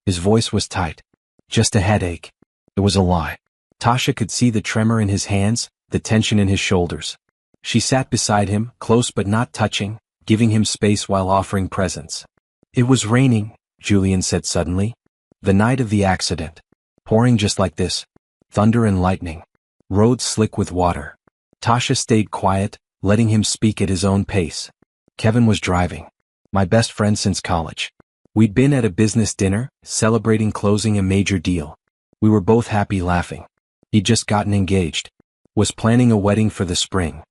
His voice was tight. Just a headache. It was a lie. Tasha could see the tremor in his hands, the tension in his shoulders. She sat beside him, close but not touching, giving him space while offering presence. It was raining, Julian said suddenly. The night of the accident. Pouring just like this. Thunder and lightning. Roads slick with water. Tasha stayed quiet, letting him speak at his own pace. Kevin was driving. My best friend since college. We'd been at a business dinner, celebrating closing a major deal. We were both happy laughing. He'd just gotten engaged. Was planning a wedding for the spring.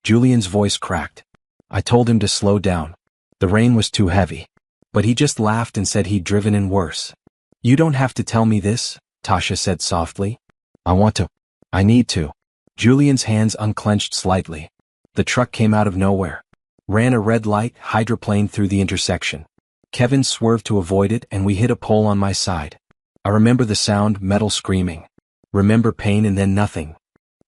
Julian's voice cracked. I told him to slow down. The rain was too heavy. But he just laughed and said he'd driven in worse. You don't have to tell me this, Tasha said softly. I want to. I need to. Julian's hands unclenched slightly. The truck came out of nowhere. Ran a red light, hydroplaned through the intersection. Kevin swerved to avoid it and we hit a pole on my side. I remember the sound, metal screaming. Remember pain and then nothing.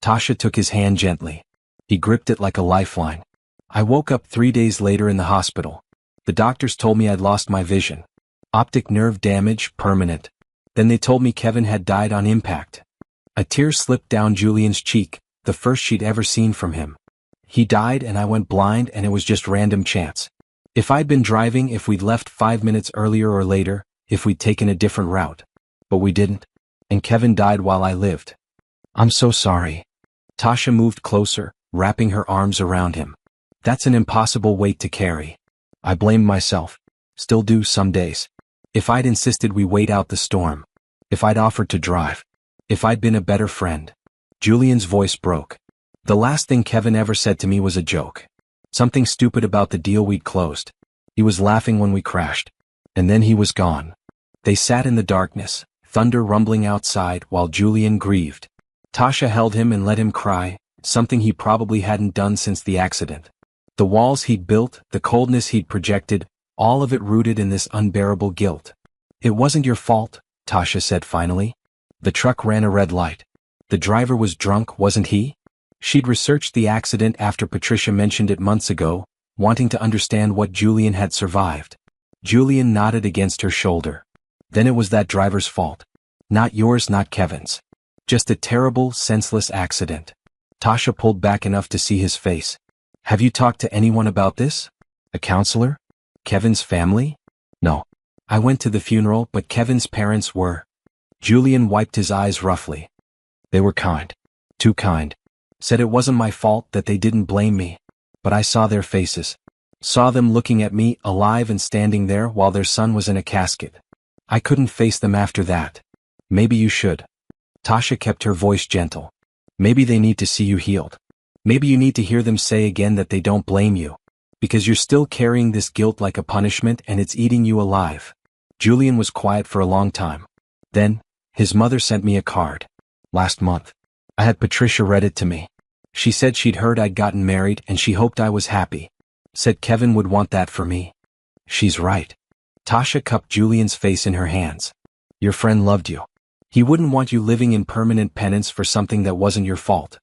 Tasha took his hand gently. He gripped it like a lifeline. I woke up 3 days later in the hospital. The doctors told me I'd lost my vision. Optic nerve damage, permanent. Then they told me Kevin had died on impact. A tear slipped down Julian's cheek, the first she'd ever seen from him. He died and I went blind and it was just random chance. If I'd been driving, if we'd left 5 minutes earlier or later, if we'd taken a different route. But we didn't. And Kevin died while I lived. I'm so sorry. Tasha moved closer, wrapping her arms around him. That's an impossible weight to carry. I blamed myself. Still do some days. If I'd insisted we wait out the storm. If I'd offered to drive. If I'd been a better friend. Julian's voice broke. The last thing Kevin ever said to me was a joke. Something stupid about the deal we'd closed. He was laughing when we crashed. And then he was gone. They sat in the darkness, thunder rumbling outside while Julian grieved. Tasha held him and let him cry, something he probably hadn't done since the accident. The walls he'd built, the coldness he'd projected, all of it rooted in this unbearable guilt. It wasn't your fault, Tasha said finally. The truck ran a red light. The driver was drunk, wasn't he? She'd researched the accident after Patricia mentioned it months ago, wanting to understand what Julian had survived. Julian nodded against her shoulder. Then it was that driver's fault. Not yours, not Kevin's. Just a terrible, senseless accident. Tasha pulled back enough to see his face. Have you talked to anyone about this? A counselor? Kevin's family? No. I went to the funeral, but Kevin's parents were. Julian wiped his eyes roughly. They were kind. Too kind. Said it wasn't my fault, that they didn't blame me. But I saw their faces. Saw them looking at me, alive and standing there while their son was in a casket. I couldn't face them after that. Maybe you should. Tasha kept her voice gentle. Maybe they need to see you healed. Maybe you need to hear them say again that they don't blame you. Because you're still carrying this guilt like a punishment and it's eating you alive. Julian was quiet for a long time. Then, his mother sent me a card. Last month. I had Patricia read it to me. She said she'd heard I'd gotten married and she hoped I was happy. Said Kevin would want that for me. She's right. Tasha cupped Julian's face in her hands. Your friend loved you. He wouldn't want you living in permanent penance for something that wasn't your fault.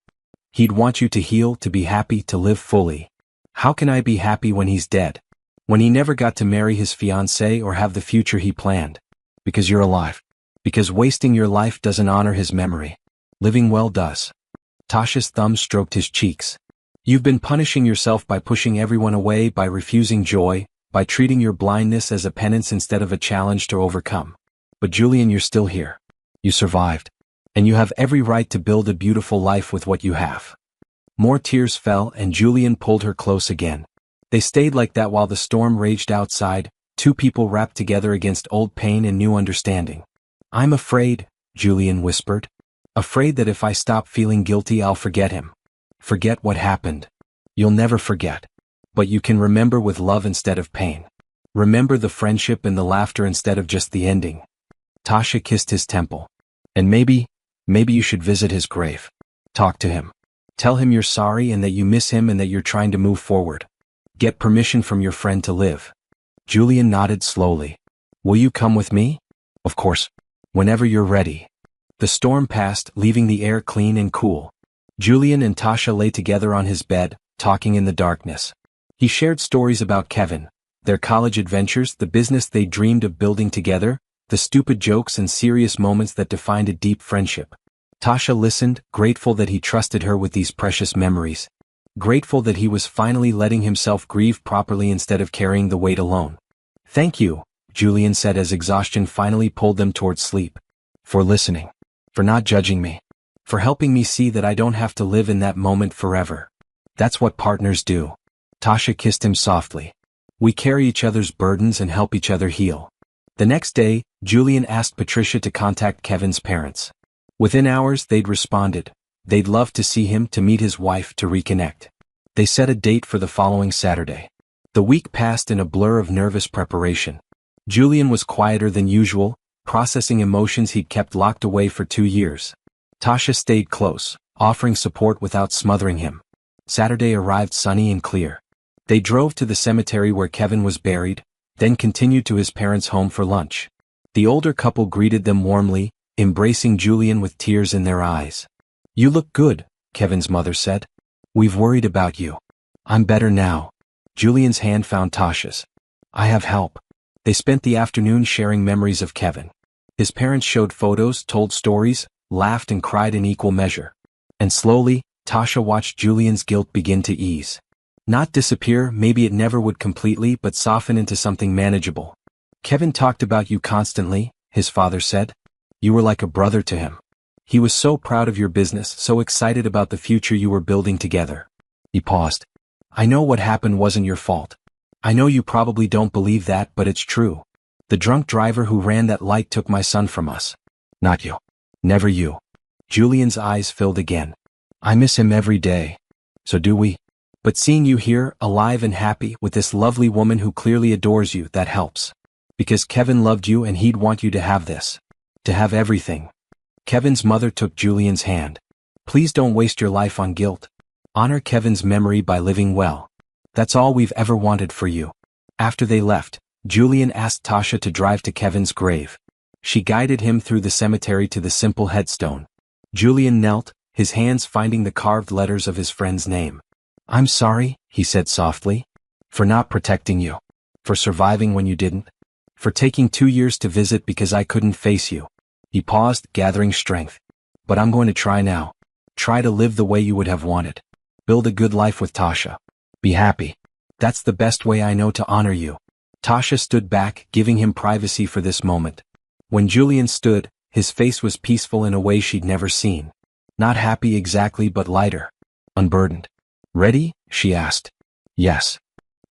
He'd want you to heal, to be happy, to live fully. How can I be happy when he's dead? When he never got to marry his fiancée or have the future he planned? Because you're alive. Because wasting your life doesn't honor his memory. Living well does. Tasha's thumb stroked his cheeks. You've been punishing yourself by pushing everyone away, by refusing joy, by treating your blindness as a penance instead of a challenge to overcome. But Julian, you're still here. You survived. And you have every right to build a beautiful life with what you have. More tears fell and Julian pulled her close again. They stayed like that while the storm raged outside, two people wrapped together against old pain and new understanding. I'm afraid, Julian whispered. Afraid that if I stop feeling guilty I'll forget him. Forget what happened. You'll never forget. But you can remember with love instead of pain. Remember the friendship and the laughter instead of just the ending. Tasha kissed his temple. And maybe you should visit his grave. Talk to him. Tell him you're sorry and that you miss him and that you're trying to move forward. Get permission from your friend to live. Julian nodded slowly. Will you come with me? Of course. Whenever you're ready. The storm passed, leaving the air clean and cool. Julian and Tasha lay together on his bed, talking in the darkness. He shared stories about Kevin, their college adventures, the business they dreamed of building together, the stupid jokes and serious moments that defined a deep friendship. Tasha listened, grateful that he trusted her with these precious memories. Grateful that he was finally letting himself grieve properly instead of carrying the weight alone. Thank you, Julian said as exhaustion finally pulled them towards sleep. For listening. For not judging me. For helping me see that I don't have to live in that moment forever. That's what partners do. Tasha kissed him softly. We carry each other's burdens and help each other heal. The next day, Julian asked Patricia to contact Kevin's parents. Within hours they'd responded. They'd love to see him, to meet his wife, to reconnect. They set a date for the following Saturday. The week passed in a blur of nervous preparation. Julian was quieter than usual, processing emotions he'd kept locked away for 2 years. Tasha stayed close, offering support without smothering him. Saturday arrived sunny and clear. They drove to the cemetery where Kevin was buried, then continued to his parents' home for lunch. The older couple greeted them warmly, embracing Julian with tears in their eyes. You look good, Kevin's mother said. We've worried about you. I'm better now. Julian's hand found Tasha's. I have help. They spent the afternoon sharing memories of Kevin. His parents showed photos, told stories, laughed and cried in equal measure. And slowly, Tasha watched Julian's guilt begin to ease. Not disappear, maybe it never would completely, but soften into something manageable. Kevin talked about you constantly, his father said. You were like a brother to him. He was so proud of your business, so excited about the future you were building together. He paused. I know what happened wasn't your fault. I know you probably don't believe that, but it's true. The drunk driver who ran that light took my son from us. Not you. Never you. Julian's eyes filled again. I miss him every day. So do we. But seeing you here, alive and happy, with this lovely woman who clearly adores you, that helps. Because Kevin loved you and he'd want you to have this. To have everything. Kevin's mother took Julian's hand. Please don't waste your life on guilt. Honor Kevin's memory by living well. That's all we've ever wanted for you. After they left, Julian asked Tasha to drive to Kevin's grave. She guided him through the cemetery to the simple headstone. Julian knelt, his hands finding the carved letters of his friend's name. I'm sorry, he said softly. For not protecting you. For surviving when you didn't. For taking 2 years to visit because I couldn't face you. He paused, gathering strength. But I'm going to try now. Try to live the way you would have wanted. Build a good life with Tasha. Be happy. That's the best way I know to honor you. Tasha stood back, giving him privacy for this moment. When Julian stood, his face was peaceful in a way she'd never seen. Not happy exactly, but lighter. Unburdened. Ready? She asked. Yes.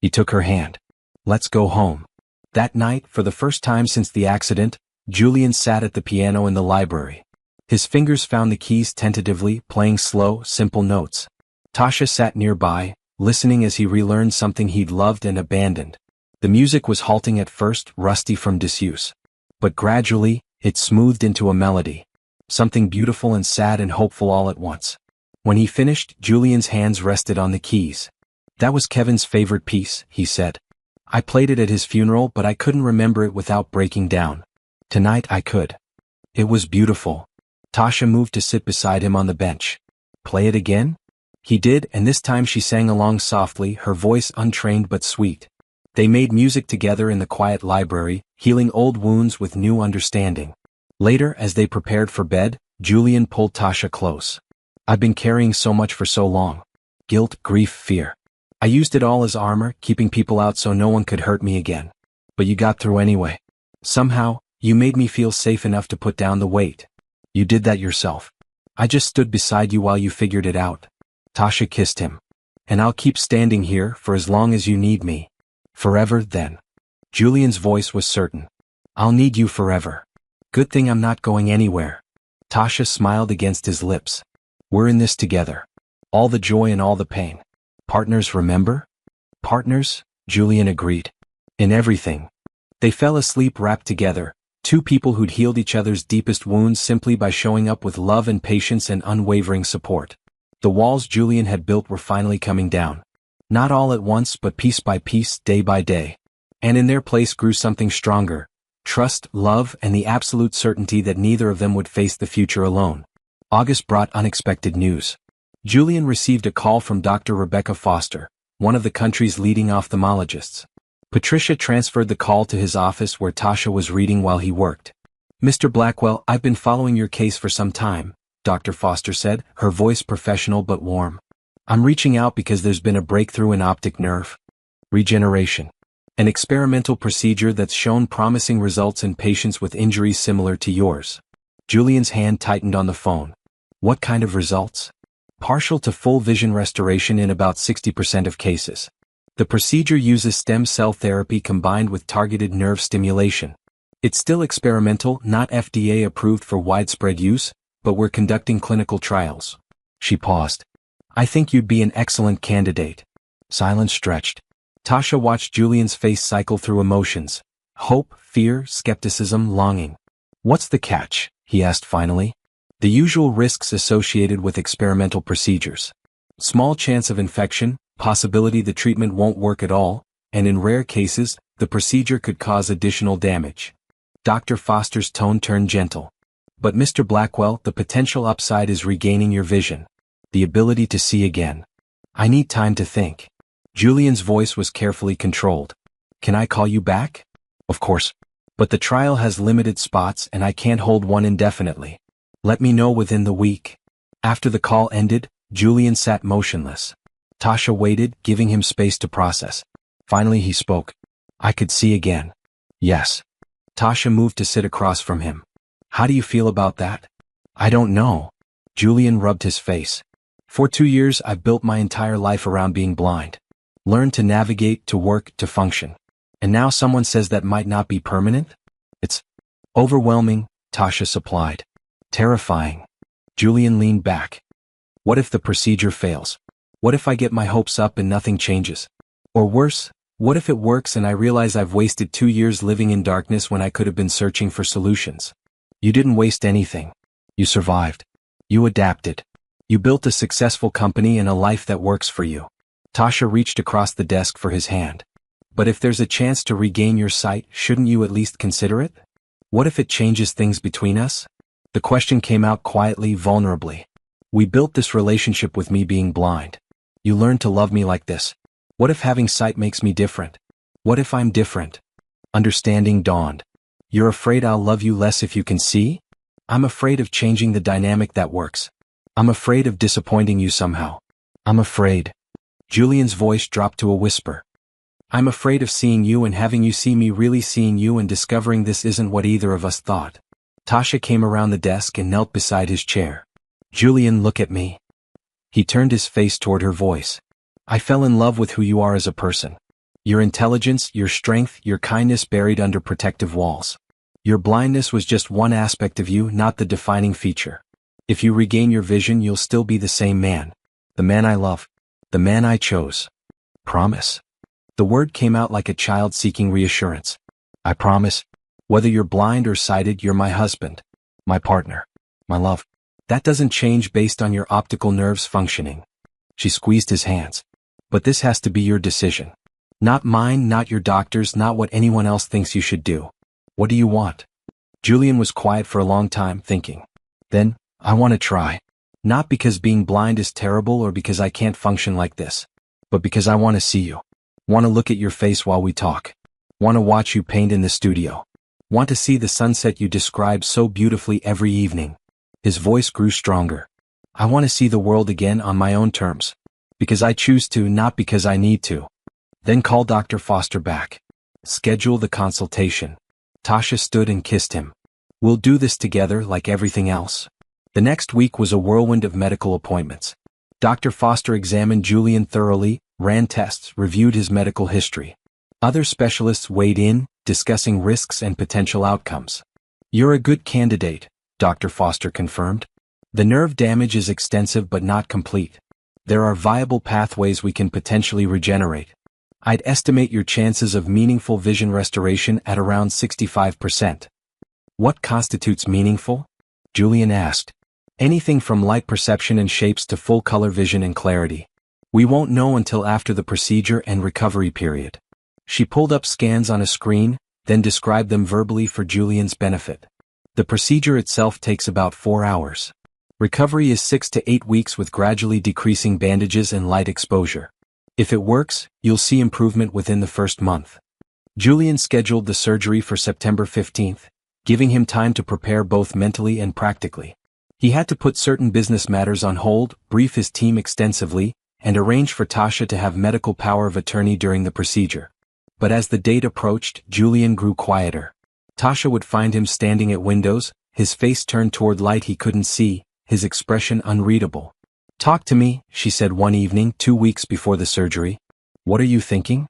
He took her hand. Let's go home. That night, for the first time since the accident, Julian sat at the piano in the library. His fingers found the keys tentatively, playing slow, simple notes. Tasha sat nearby, listening as he relearned something he'd loved and abandoned. The music was halting at first, rusty from disuse. But gradually, it smoothed into a melody. Something beautiful and sad and hopeful all at once. When he finished, Julian's hands rested on the keys. That was Kevin's favorite piece, he said. I played it at his funeral, but I couldn't remember it without breaking down. Tonight I could. It was beautiful. Tasha moved to sit beside him on the bench. Play it again? He did, and this time she sang along softly, her voice untrained but sweet. They made music together in the quiet library, healing old wounds with new understanding. Later, as they prepared for bed, Julian pulled Tasha close. I've been carrying so much for so long. Guilt, grief, fear. I used it all as armor, keeping people out so no one could hurt me again. But you got through anyway. Somehow, you made me feel safe enough to put down the weight. You did that yourself. I just stood beside you while you figured it out. Tasha kissed him. And I'll keep standing here for as long as you need me. Forever, then. Julian's voice was certain. I'll need you forever. Good thing I'm not going anywhere. Tasha smiled against his lips. We're in this together. All the joy and all the pain. Partners, remember? Partners, Julian agreed. In everything. They fell asleep wrapped together, two people who'd healed each other's deepest wounds simply by showing up with love and patience and unwavering support. The walls Julian had built were finally coming down. Not all at once, but piece by piece, day by day. And in their place grew something stronger. Trust, love, and the absolute certainty that neither of them would face the future alone. August brought unexpected news. Julian received a call from Dr. Rebecca Foster, one of the country's leading ophthalmologists. Patricia transferred the call to his office where Tasha was reading while he worked. Mr. Blackwell, I've been following your case for some time, Dr. Foster said, her voice professional but warm. I'm reaching out because there's been a breakthrough in optic nerve regeneration. An experimental procedure that's shown promising results in patients with injuries similar to yours. Julian's hand tightened on the phone. What kind of results? Partial to full vision restoration in about 60% of cases. The procedure uses stem cell therapy combined with targeted nerve stimulation. It's still experimental, not FDA approved for widespread use, but we're conducting clinical trials. She paused. I think you'd be an excellent candidate. Silence stretched. Tasha watched Julian's face cycle through emotions. Hope, fear, skepticism, longing. What's the catch? He asked finally. The usual risks associated with experimental procedures. Small chance of infection, possibility the treatment won't work at all, and in rare cases, the procedure could cause additional damage. Dr. Foster's tone turned gentle. But Mr. Blackwell, the potential upside is regaining your vision. The ability to see again. I need time to think. Julian's voice was carefully controlled. Can I call you back? Of course. But the trial has limited spots and I can't hold one indefinitely. Let me know within the week. After the call ended, Julian sat motionless. Tasha waited, giving him space to process. Finally he spoke. I could see again. Yes. Tasha moved to sit across from him. How do you feel about that? I don't know. Julian rubbed his face. For 2 years I've built my entire life around being blind. Learned to navigate, to work, to function. And now someone says that might not be permanent? It's overwhelming, Tasha supplied. Terrifying. Julian leaned back. What if the procedure fails? What if I get my hopes up and nothing changes? Or worse, what if it works and I realize I've wasted 2 years living in darkness when I could have been searching for solutions? You didn't waste anything. You survived. You adapted. You built a successful company and a life that works for you. Tasha reached across the desk for his hand. But if there's a chance to regain your sight, shouldn't you at least consider it? What if it changes things between us? The question came out quietly, vulnerably. We built this relationship with me being blind. You learned to love me like this. What if having sight makes me different? What if I'm different? Understanding dawned. You're afraid I'll love you less if you can see? I'm afraid of changing the dynamic that works. I'm afraid of disappointing you somehow. I'm afraid. Julian's voice dropped to a whisper. I'm afraid of seeing you and having you see me, really seeing you and discovering this isn't what either of us thought. Tasha came around the desk and knelt beside his chair. Julian, look at me. He turned his face toward her voice. I fell in love with who you are as a person. Your intelligence, your strength, your kindness buried under protective walls. Your blindness was just one aspect of you, not the defining feature. If you regain your vision, you'll still be the same man. The man I love. The man I chose. Promise. The word came out like a child seeking reassurance. I promise. Whether you're blind or sighted, you're my husband. My partner. My love. That doesn't change based on your optical nerves functioning. She squeezed his hands. But this has to be your decision. Not mine, not your doctor's, not what anyone else thinks you should do. What do you want? Julian was quiet for a long time, thinking. Then, I want to try. Not because being blind is terrible or because I can't function like this. But because I want to see you. Want to look at your face while we talk. Want to watch you paint in the studio. Want to see the sunset you describe so beautifully every evening. His voice grew stronger. I want to see the world again on my own terms. Because I choose to, not because I need to. Then call Dr. Foster back. Schedule the consultation. Tasha stood and kissed him. We'll do this together like everything else. The next week was a whirlwind of medical appointments. Dr. Foster examined Julian thoroughly, ran tests, reviewed his medical history. Other specialists weighed in, discussing risks and potential outcomes. You're a good candidate, Dr. Foster confirmed. The nerve damage is extensive but not complete. There are viable pathways we can potentially regenerate. I'd estimate your chances of meaningful vision restoration at around 65%. What constitutes meaningful? Julian asked. Anything from light perception and shapes to full color vision and clarity. We won't know until after the procedure and recovery period. She pulled up scans on a screen, then described them verbally for Julian's benefit. The procedure itself takes about 4 hours. Recovery is 6 to 8 weeks with gradually decreasing bandages and light exposure. If it works, you'll see improvement within the first month. Julian scheduled the surgery for September 15th, giving him time to prepare both mentally and practically. He had to put certain business matters on hold, brief his team extensively, and arrange for Tasha to have medical power of attorney during the procedure. But as the date approached, Julian grew quieter. Tasha would find him standing at windows, his face turned toward light he couldn't see, his expression unreadable. Talk to me, she said one evening 2 weeks before the surgery. What are you thinking?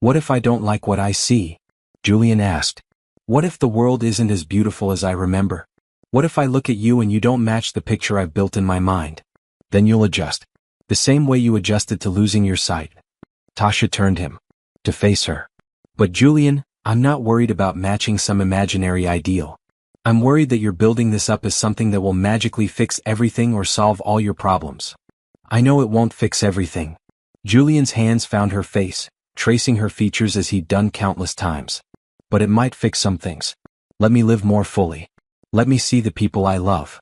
What if I don't like what I see? Julian asked. What if the world isn't as beautiful as I remember? What if I look at you and you don't match the picture I've built in my mind? Then you'll adjust. The same way you adjusted to losing your sight. Tasha turned him. To face her. But Julian, I'm not worried about matching some imaginary ideal. I'm worried that you're building this up as something that will magically fix everything or solve all your problems. I know it won't fix everything. Julian's hands found her face, tracing her features as he'd done countless times. But it might fix some things. Let me live more fully. Let me see the people I love.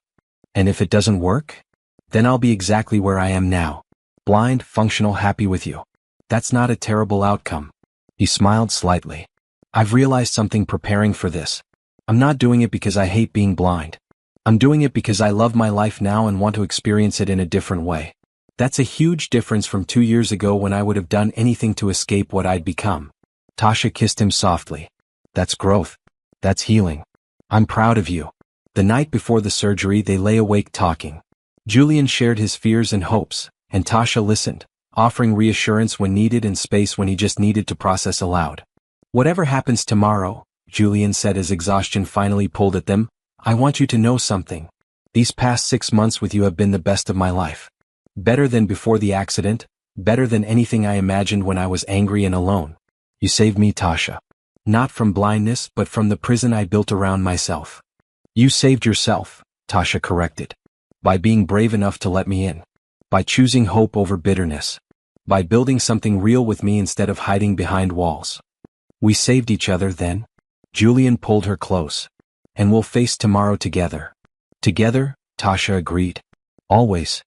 And if it doesn't work? Then I'll be exactly where I am now. Blind, functional, happy with you. That's not a terrible outcome. He smiled slightly. I've realized something preparing for this. I'm not doing it because I hate being blind. I'm doing it because I love my life now and want to experience it in a different way. That's a huge difference from 2 years ago when I would have done anything to escape what I'd become. Tasha kissed him softly. That's growth. That's healing. I'm proud of you. The night before the surgery they lay awake talking. Julian shared his fears and hopes, and Tasha listened, offering reassurance when needed and space when he just needed to process aloud. Whatever happens tomorrow, Julian said as exhaustion finally pulled at them, I want you to know something. These past 6 months with you have been the best of my life. Better than before the accident, better than anything I imagined when I was angry and alone. You saved me, Tasha. Not from blindness but from the prison I built around myself. You saved yourself, Tasha corrected. By being brave enough to let me in. By choosing hope over bitterness. By building something real with me instead of hiding behind walls. We saved each other then. Julian pulled her close. And we'll face tomorrow together. Together, Tasha agreed. Always.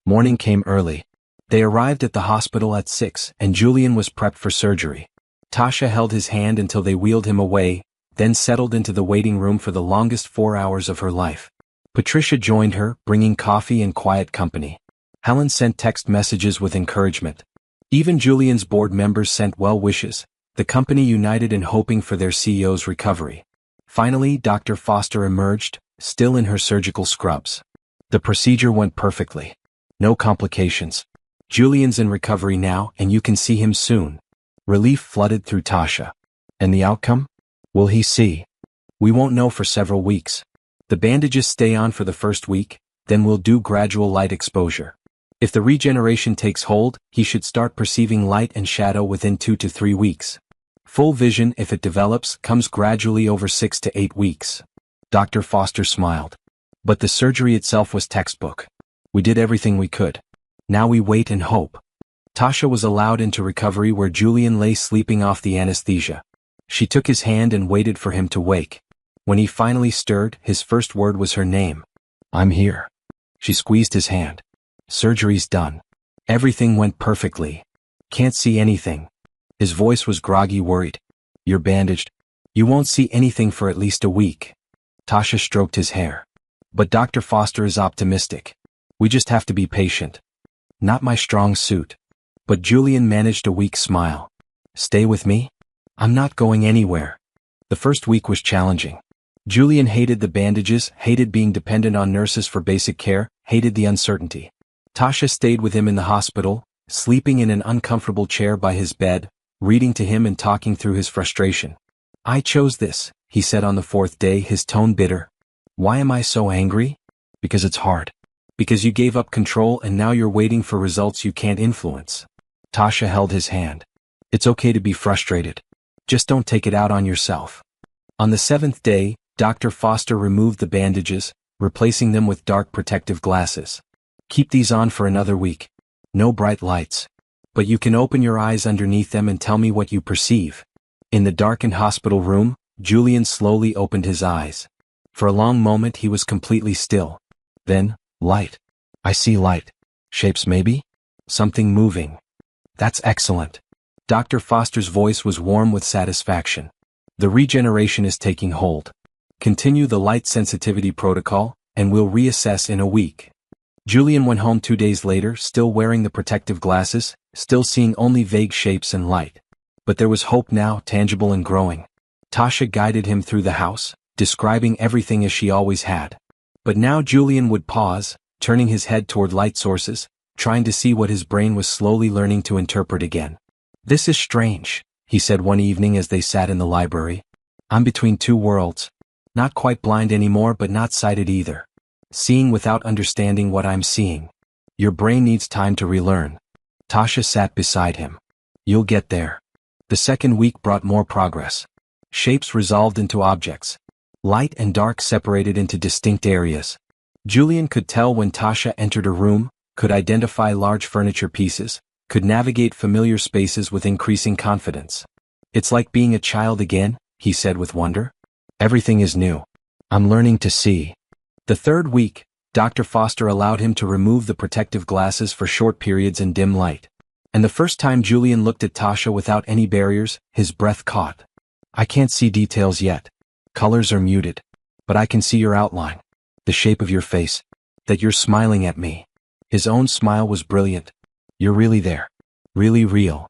Morning came early. They arrived at the hospital at 6 and Julian was prepped for surgery. Tasha held his hand until they wheeled him away, then settled into the waiting room for the longest 4 hours of her life. Patricia joined her, bringing coffee and quiet company. Helen sent text messages with encouragement. Even Julian's board members sent well wishes, the company united in hoping for their CEO's recovery. Finally, Dr. Foster emerged, still in her surgical scrubs. The procedure went perfectly. No complications. Julian's in recovery now and you can see him soon. Relief flooded through Tasha. And the outcome? Will he see? We won't know for several weeks. The bandages stay on for the first week, then we'll do gradual light exposure. If the regeneration takes hold, he should start perceiving light and shadow within 2 to 3 weeks. Full vision, if it develops, comes gradually over 6 to 8 weeks. Dr. Foster smiled. But the surgery itself was textbook. We did everything we could. Now we wait and hope. Tasha was allowed into recovery where Julian lay sleeping off the anesthesia. She took his hand and waited for him to wake. When he finally stirred, his first word was her name. I'm here. She squeezed his hand. Surgery's done. Everything went perfectly. Can't see anything. His voice was groggy, worried. You're bandaged. You won't see anything for at least a week. Tasha stroked his hair. But Dr. Foster is optimistic. We just have to be patient. Not my strong suit. But Julian managed a weak smile. Stay with me? I'm not going anywhere. The first week was challenging. Julian hated the bandages, hated being dependent on nurses for basic care, hated the uncertainty. Tasha stayed with him in the hospital, sleeping in an uncomfortable chair by his bed, reading to him and talking through his frustration. I chose this, he said on the 4th day, his tone bitter. Why am I so angry? Because it's hard. Because you gave up control and now you're waiting for results you can't influence. Tasha held his hand. It's okay to be frustrated. Just don't take it out on yourself. On the 7th day, Dr. Foster removed the bandages, replacing them with dark protective glasses. Keep these on for another week. No bright lights. But you can open your eyes underneath them and tell me what you perceive. In the darkened hospital room, Julian slowly opened his eyes. For a long moment he was completely still. Then, light. I see light. Shapes maybe? Something moving. That's excellent. Dr. Foster's voice was warm with satisfaction. The regeneration is taking hold. Continue the light sensitivity protocol, and we'll reassess in a week. Julian went home 2 days later, still wearing the protective glasses, still seeing only vague shapes and light. But there was hope now, tangible and growing. Tasha guided him through the house, describing everything as she always had. But now Julian would pause, turning his head toward light sources, trying to see what his brain was slowly learning to interpret again. This is strange, he said one evening as they sat in the library. I'm between two worlds. Not quite blind anymore but not sighted either. Seeing without understanding what I'm seeing. Your brain needs time to relearn. Tasha sat beside him. You'll get there. The second week brought more progress. Shapes resolved into objects. Light and dark separated into distinct areas. Julian could tell when Tasha entered a room, could identify large furniture pieces, could navigate familiar spaces with increasing confidence. It's like being a child again, he said with wonder. Everything is new. I'm learning to see. The third week, Dr. Foster allowed him to remove the protective glasses for short periods in dim light. And the first time Julian looked at Tasha without any barriers, his breath caught. I can't see details yet. Colors are muted. But I can see your outline. The shape of your face. That you're smiling at me. His own smile was brilliant. You're really there. Really real.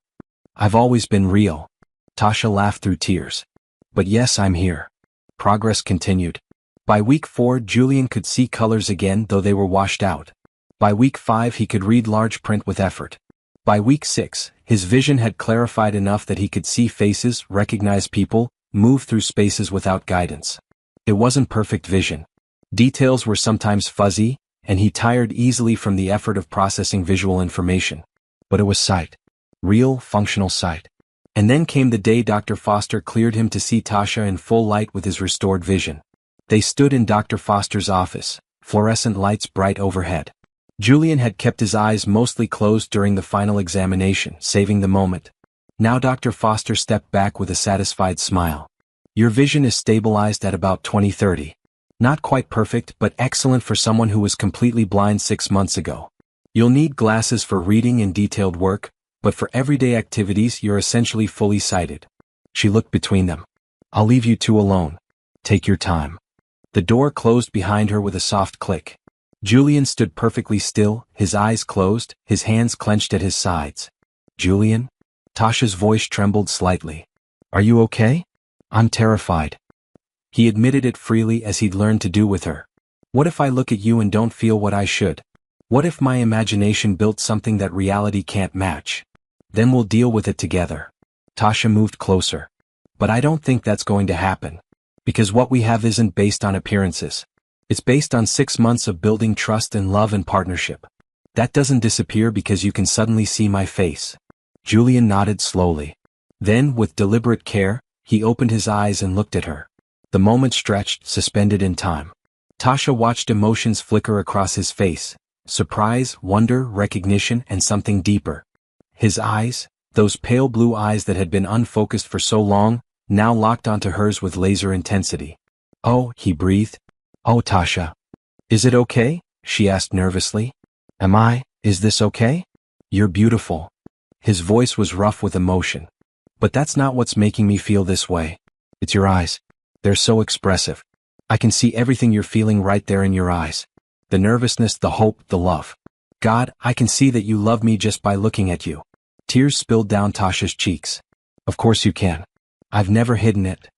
I've always been real. Tasha laughed through tears. But yes, I'm here. Progress continued. By week 4, Julian could see colors again, though they were washed out. By week 5, he could read large print with effort. By week 6, his vision had clarified enough that he could see faces, recognize people, move through spaces without guidance. It wasn't perfect vision. Details were sometimes fuzzy, and he tired easily from the effort of processing visual information. But it was sight. Real, functional sight. And then came the day Dr. Foster cleared him to see Tasha in full light with his restored vision. They stood in Dr. Foster's office, fluorescent lights bright overhead. Julian had kept his eyes mostly closed during the final examination, saving the moment. Now Dr. Foster stepped back with a satisfied smile. Your vision is stabilized at about 20/30. Not quite perfect, but excellent for someone who was completely blind 6 months ago. You'll need glasses for reading and detailed work, but for everyday activities you're essentially fully sighted. She looked between them. I'll leave you two alone. Take your time. The door closed behind her with a soft click. Julian stood perfectly still, his eyes closed, his hands clenched at his sides. Julian? Tasha's voice trembled slightly. Are you okay? I'm terrified. He admitted it freely as he'd learned to do with her. What if I look at you and don't feel what I should? What if my imagination built something that reality can't match? Then we'll deal with it together. Tasha moved closer. But I don't think that's going to happen. Because what we have isn't based on appearances. It's based on 6 months of building trust and love and partnership. That doesn't disappear because you can suddenly see my face. Julian nodded slowly. Then, with deliberate care, he opened his eyes and looked at her. The moment stretched, suspended in time. Tasha watched emotions flicker across his face. Surprise, wonder, recognition, and something deeper. His eyes, those pale blue eyes that had been unfocused for so long, now locked onto hers with laser intensity. Oh, he breathed. Oh, Tasha. Is it okay? She asked nervously. Is this okay? You're beautiful. His voice was rough with emotion. But that's not what's making me feel this way. It's your eyes. They're so expressive. I can see everything you're feeling right there in your eyes. The nervousness, the hope, the love. God, I can see that you love me just by looking at you. Tears spilled down Tasha's cheeks. Of course you can. I've never hidden it.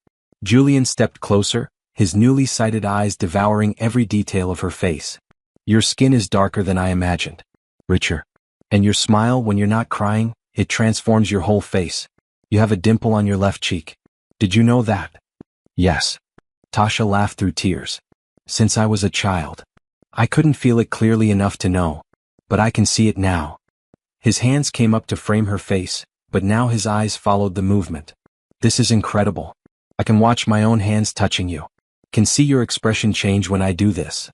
Julian stepped closer, his newly sighted eyes devouring every detail of her face. Your skin is darker than I imagined. Richer. And your smile, when you're not crying, it transforms your whole face. You have a dimple on your left cheek. Did you know that? Yes. Tasha laughed through tears. Since I was a child. I couldn't feel it clearly enough to know. But I can see it now. His hands came up to frame her face, but now his eyes followed the movement. This is incredible. I can watch my own hands touching you. Can see your expression change when I do this.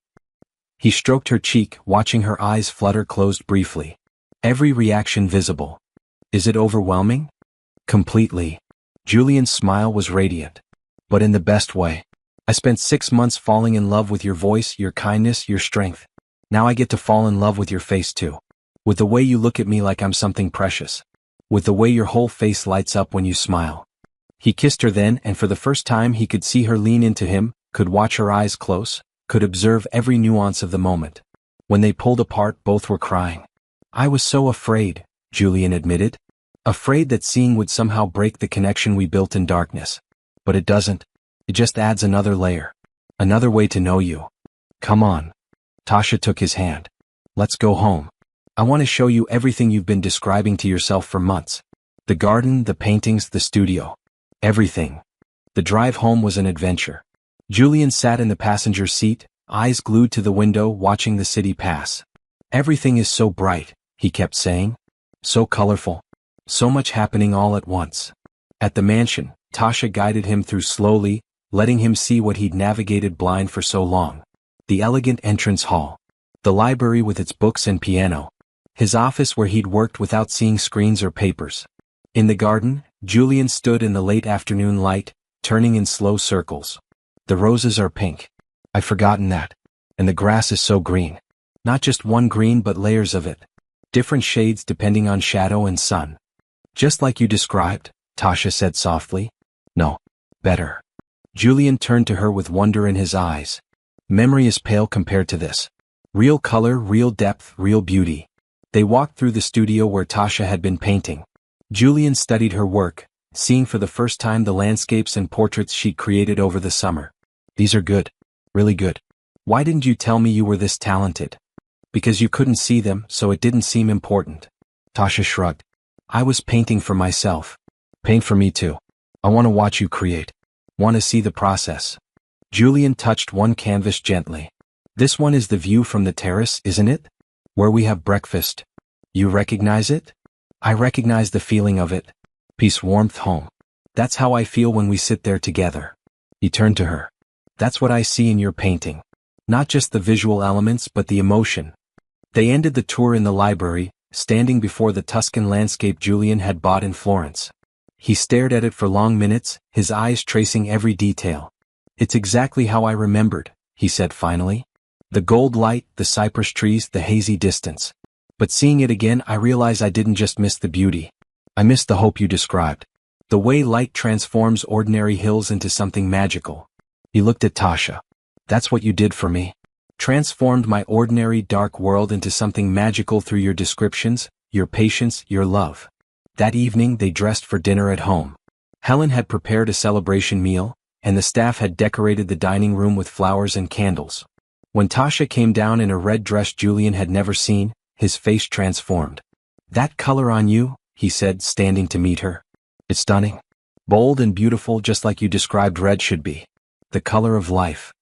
He stroked her cheek, watching her eyes flutter closed briefly. Every reaction visible. Is it overwhelming? Completely. Julian's smile was radiant. But in the best way. I spent 6 months falling in love with your voice, your kindness, your strength. Now I get to fall in love with your face too. With the way you look at me like I'm something precious. With the way your whole face lights up when you smile. He kissed her then, and for the first time he could see her lean into him, could watch her eyes close, could observe every nuance of the moment. When they pulled apart, both were crying. I was so afraid, Julian admitted. Afraid that seeing would somehow break the connection we built in darkness. But it doesn't. It just adds another layer. Another way to know you. Come on. Tasha took his hand. Let's go home. I want to show you everything you've been describing to yourself for months. The garden, the paintings, the studio. Everything. The drive home was an adventure. Julian sat in the passenger seat, eyes glued to the window, watching the city pass. Everything is so bright, he kept saying. So colorful. So much happening all at once. At the mansion, Tasha guided him through slowly, letting him see what he'd navigated blind for so long. The elegant entrance hall. The library with its books and piano. His office where he'd worked without seeing screens or papers. In the garden, Julian stood in the late afternoon light, turning in slow circles. The roses are pink. I've forgotten that. And the grass is so green. Not just one green but layers of it. Different shades depending on shadow and sun. Just like you described, Tasha said softly. No. Better. Julian turned to her with wonder in his eyes. Memory is pale compared to this. Real color, real depth, real beauty. They walked through the studio where Tasha had been painting. Julian studied her work, seeing for the first time the landscapes and portraits she'd created over the summer. These are good. Really good. Why didn't you tell me you were this talented? Because you couldn't see them, so it didn't seem important. Tasha shrugged. I was painting for myself. Paint for me too. I want to watch you create. Want to see the process. Julian touched one canvas gently. This one is the view from the terrace, isn't it? Where we have breakfast. You recognize it? I recognize the feeling of it. Peace, warmth, home. That's how I feel when we sit there together. He turned to her. That's what I see in your painting. Not just the visual elements but the emotion. They ended the tour in the library, standing before the Tuscan landscape Julian had bought in Florence. He stared at it for long minutes, his eyes tracing every detail. It's exactly how I remembered, he said finally. The gold light, the cypress trees, the hazy distance. But seeing it again, I realize I didn't just miss the beauty. I missed the hope you described. The way light transforms ordinary hills into something magical. He looked at Tasha. That's what you did for me. Transformed my ordinary dark world into something magical through your descriptions, your patience, your love. That evening they dressed for dinner at home. Helen had prepared a celebration meal, and the staff had decorated the dining room with flowers and candles. When Tasha came down in a red dress Julian had never seen, his face transformed. That color on you, he said, standing to meet her. It's stunning. Bold and beautiful, just like you described red should be. The color of life.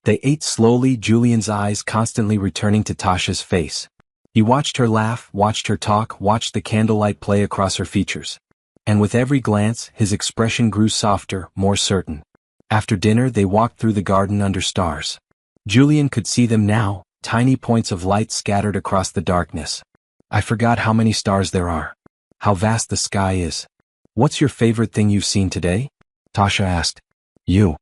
They ate slowly, Julian's eyes constantly returning to Tasha's face. He watched her laugh, watched her talk, watched the candlelight play across her features. And with every glance, his expression grew softer, more certain. After dinner they walked through the garden under stars. Julian could see them now, tiny points of light scattered across the darkness. I forgot how many stars there are. How vast the sky is. What's your favorite thing you've seen today? Tasha asked. You.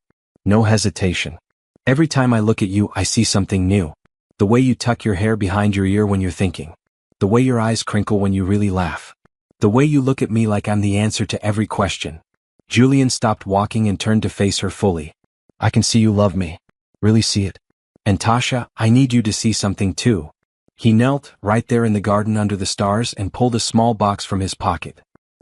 No hesitation. Every time I look at you, I see something new. The way you tuck your hair behind your ear when you're thinking. The way your eyes crinkle when you really laugh. The way you look at me like I'm the answer to every question. Julian stopped walking and turned to face her fully. I can see you love me. Really see it. And Tasha, I need you to see something too. He knelt, right there in the garden under the stars, and pulled a small box from his pocket.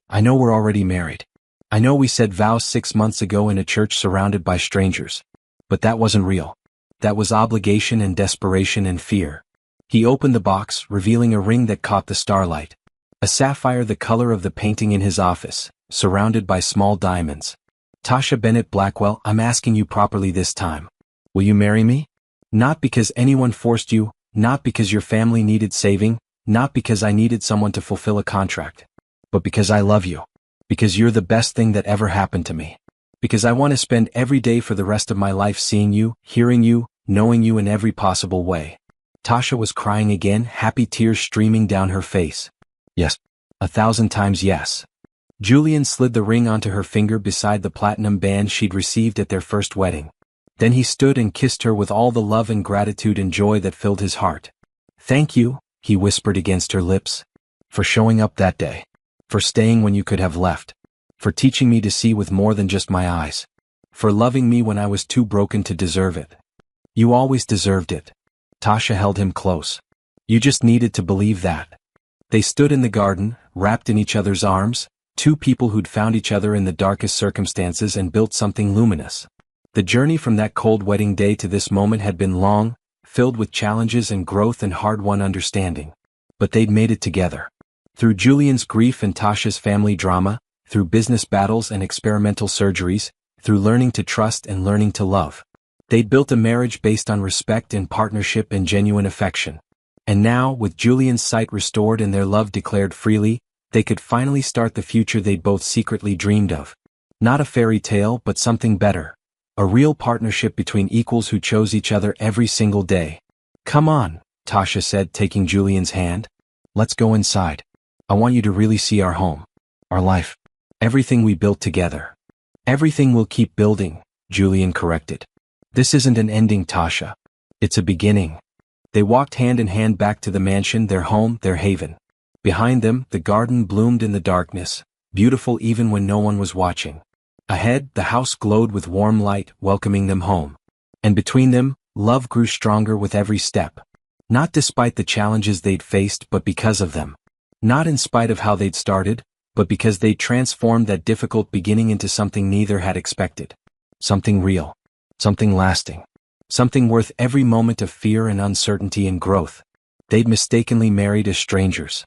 I know we're already married. I know we said vows 6 months ago in a church surrounded by strangers. But that wasn't real. That was obligation and desperation and fear. He opened the box, revealing a ring that caught the starlight. A sapphire the color of the painting in his office, surrounded by small diamonds. Tasha Bennett Blackwell, I'm asking you properly this time. Will you marry me? Not because anyone forced you, not because your family needed saving, not because I needed someone to fulfill a contract. But because I love you. Because you're the best thing that ever happened to me. Because I want to spend every day for the rest of my life seeing you, hearing you, knowing you in every possible way. Tasha was crying again, happy tears streaming down her face. Yes. 1,000 times yes. Julian slid the ring onto her finger beside the platinum band she'd received at their first wedding. Then he stood and kissed her with all the love and gratitude and joy that filled his heart. Thank you, he whispered against her lips. For showing up that day. For staying when you could have left. For teaching me to see with more than just my eyes. For loving me when I was too broken to deserve it. You always deserved it. Tasha held him close. You just needed to believe that. They stood in the garden, wrapped in each other's arms, two people who'd found each other in the darkest circumstances and built something luminous. The journey from that cold wedding day to this moment had been long, filled with challenges and growth and hard-won understanding. But they'd made it together. Through Julian's grief and Tasha's family drama, through business battles and experimental surgeries, through learning to trust and learning to love. They'd built a marriage based on respect and partnership and genuine affection. And now, with Julian's sight restored and their love declared freely, they could finally start the future they'd both secretly dreamed of. Not a fairy tale, but something better. A real partnership between equals who chose each other every single day. Come on, Tasha said, taking Julian's hand. Let's go inside. I want you to really see our home. Our life. Everything we built together. Everything we'll keep building, Julian corrected. This isn't an ending, Tasha. It's a beginning. They walked hand in hand back to the mansion, their home, their haven. Behind them, the garden bloomed in the darkness, beautiful even when no one was watching. Ahead, the house glowed with warm light, welcoming them home. And between them, love grew stronger with every step. Not despite the challenges they'd faced but because of them. Not in spite of how they'd started, but because they'd transformed that difficult beginning into something neither had expected. Something real. Something lasting. Something worth every moment of fear and uncertainty and growth. They'd mistakenly married as strangers.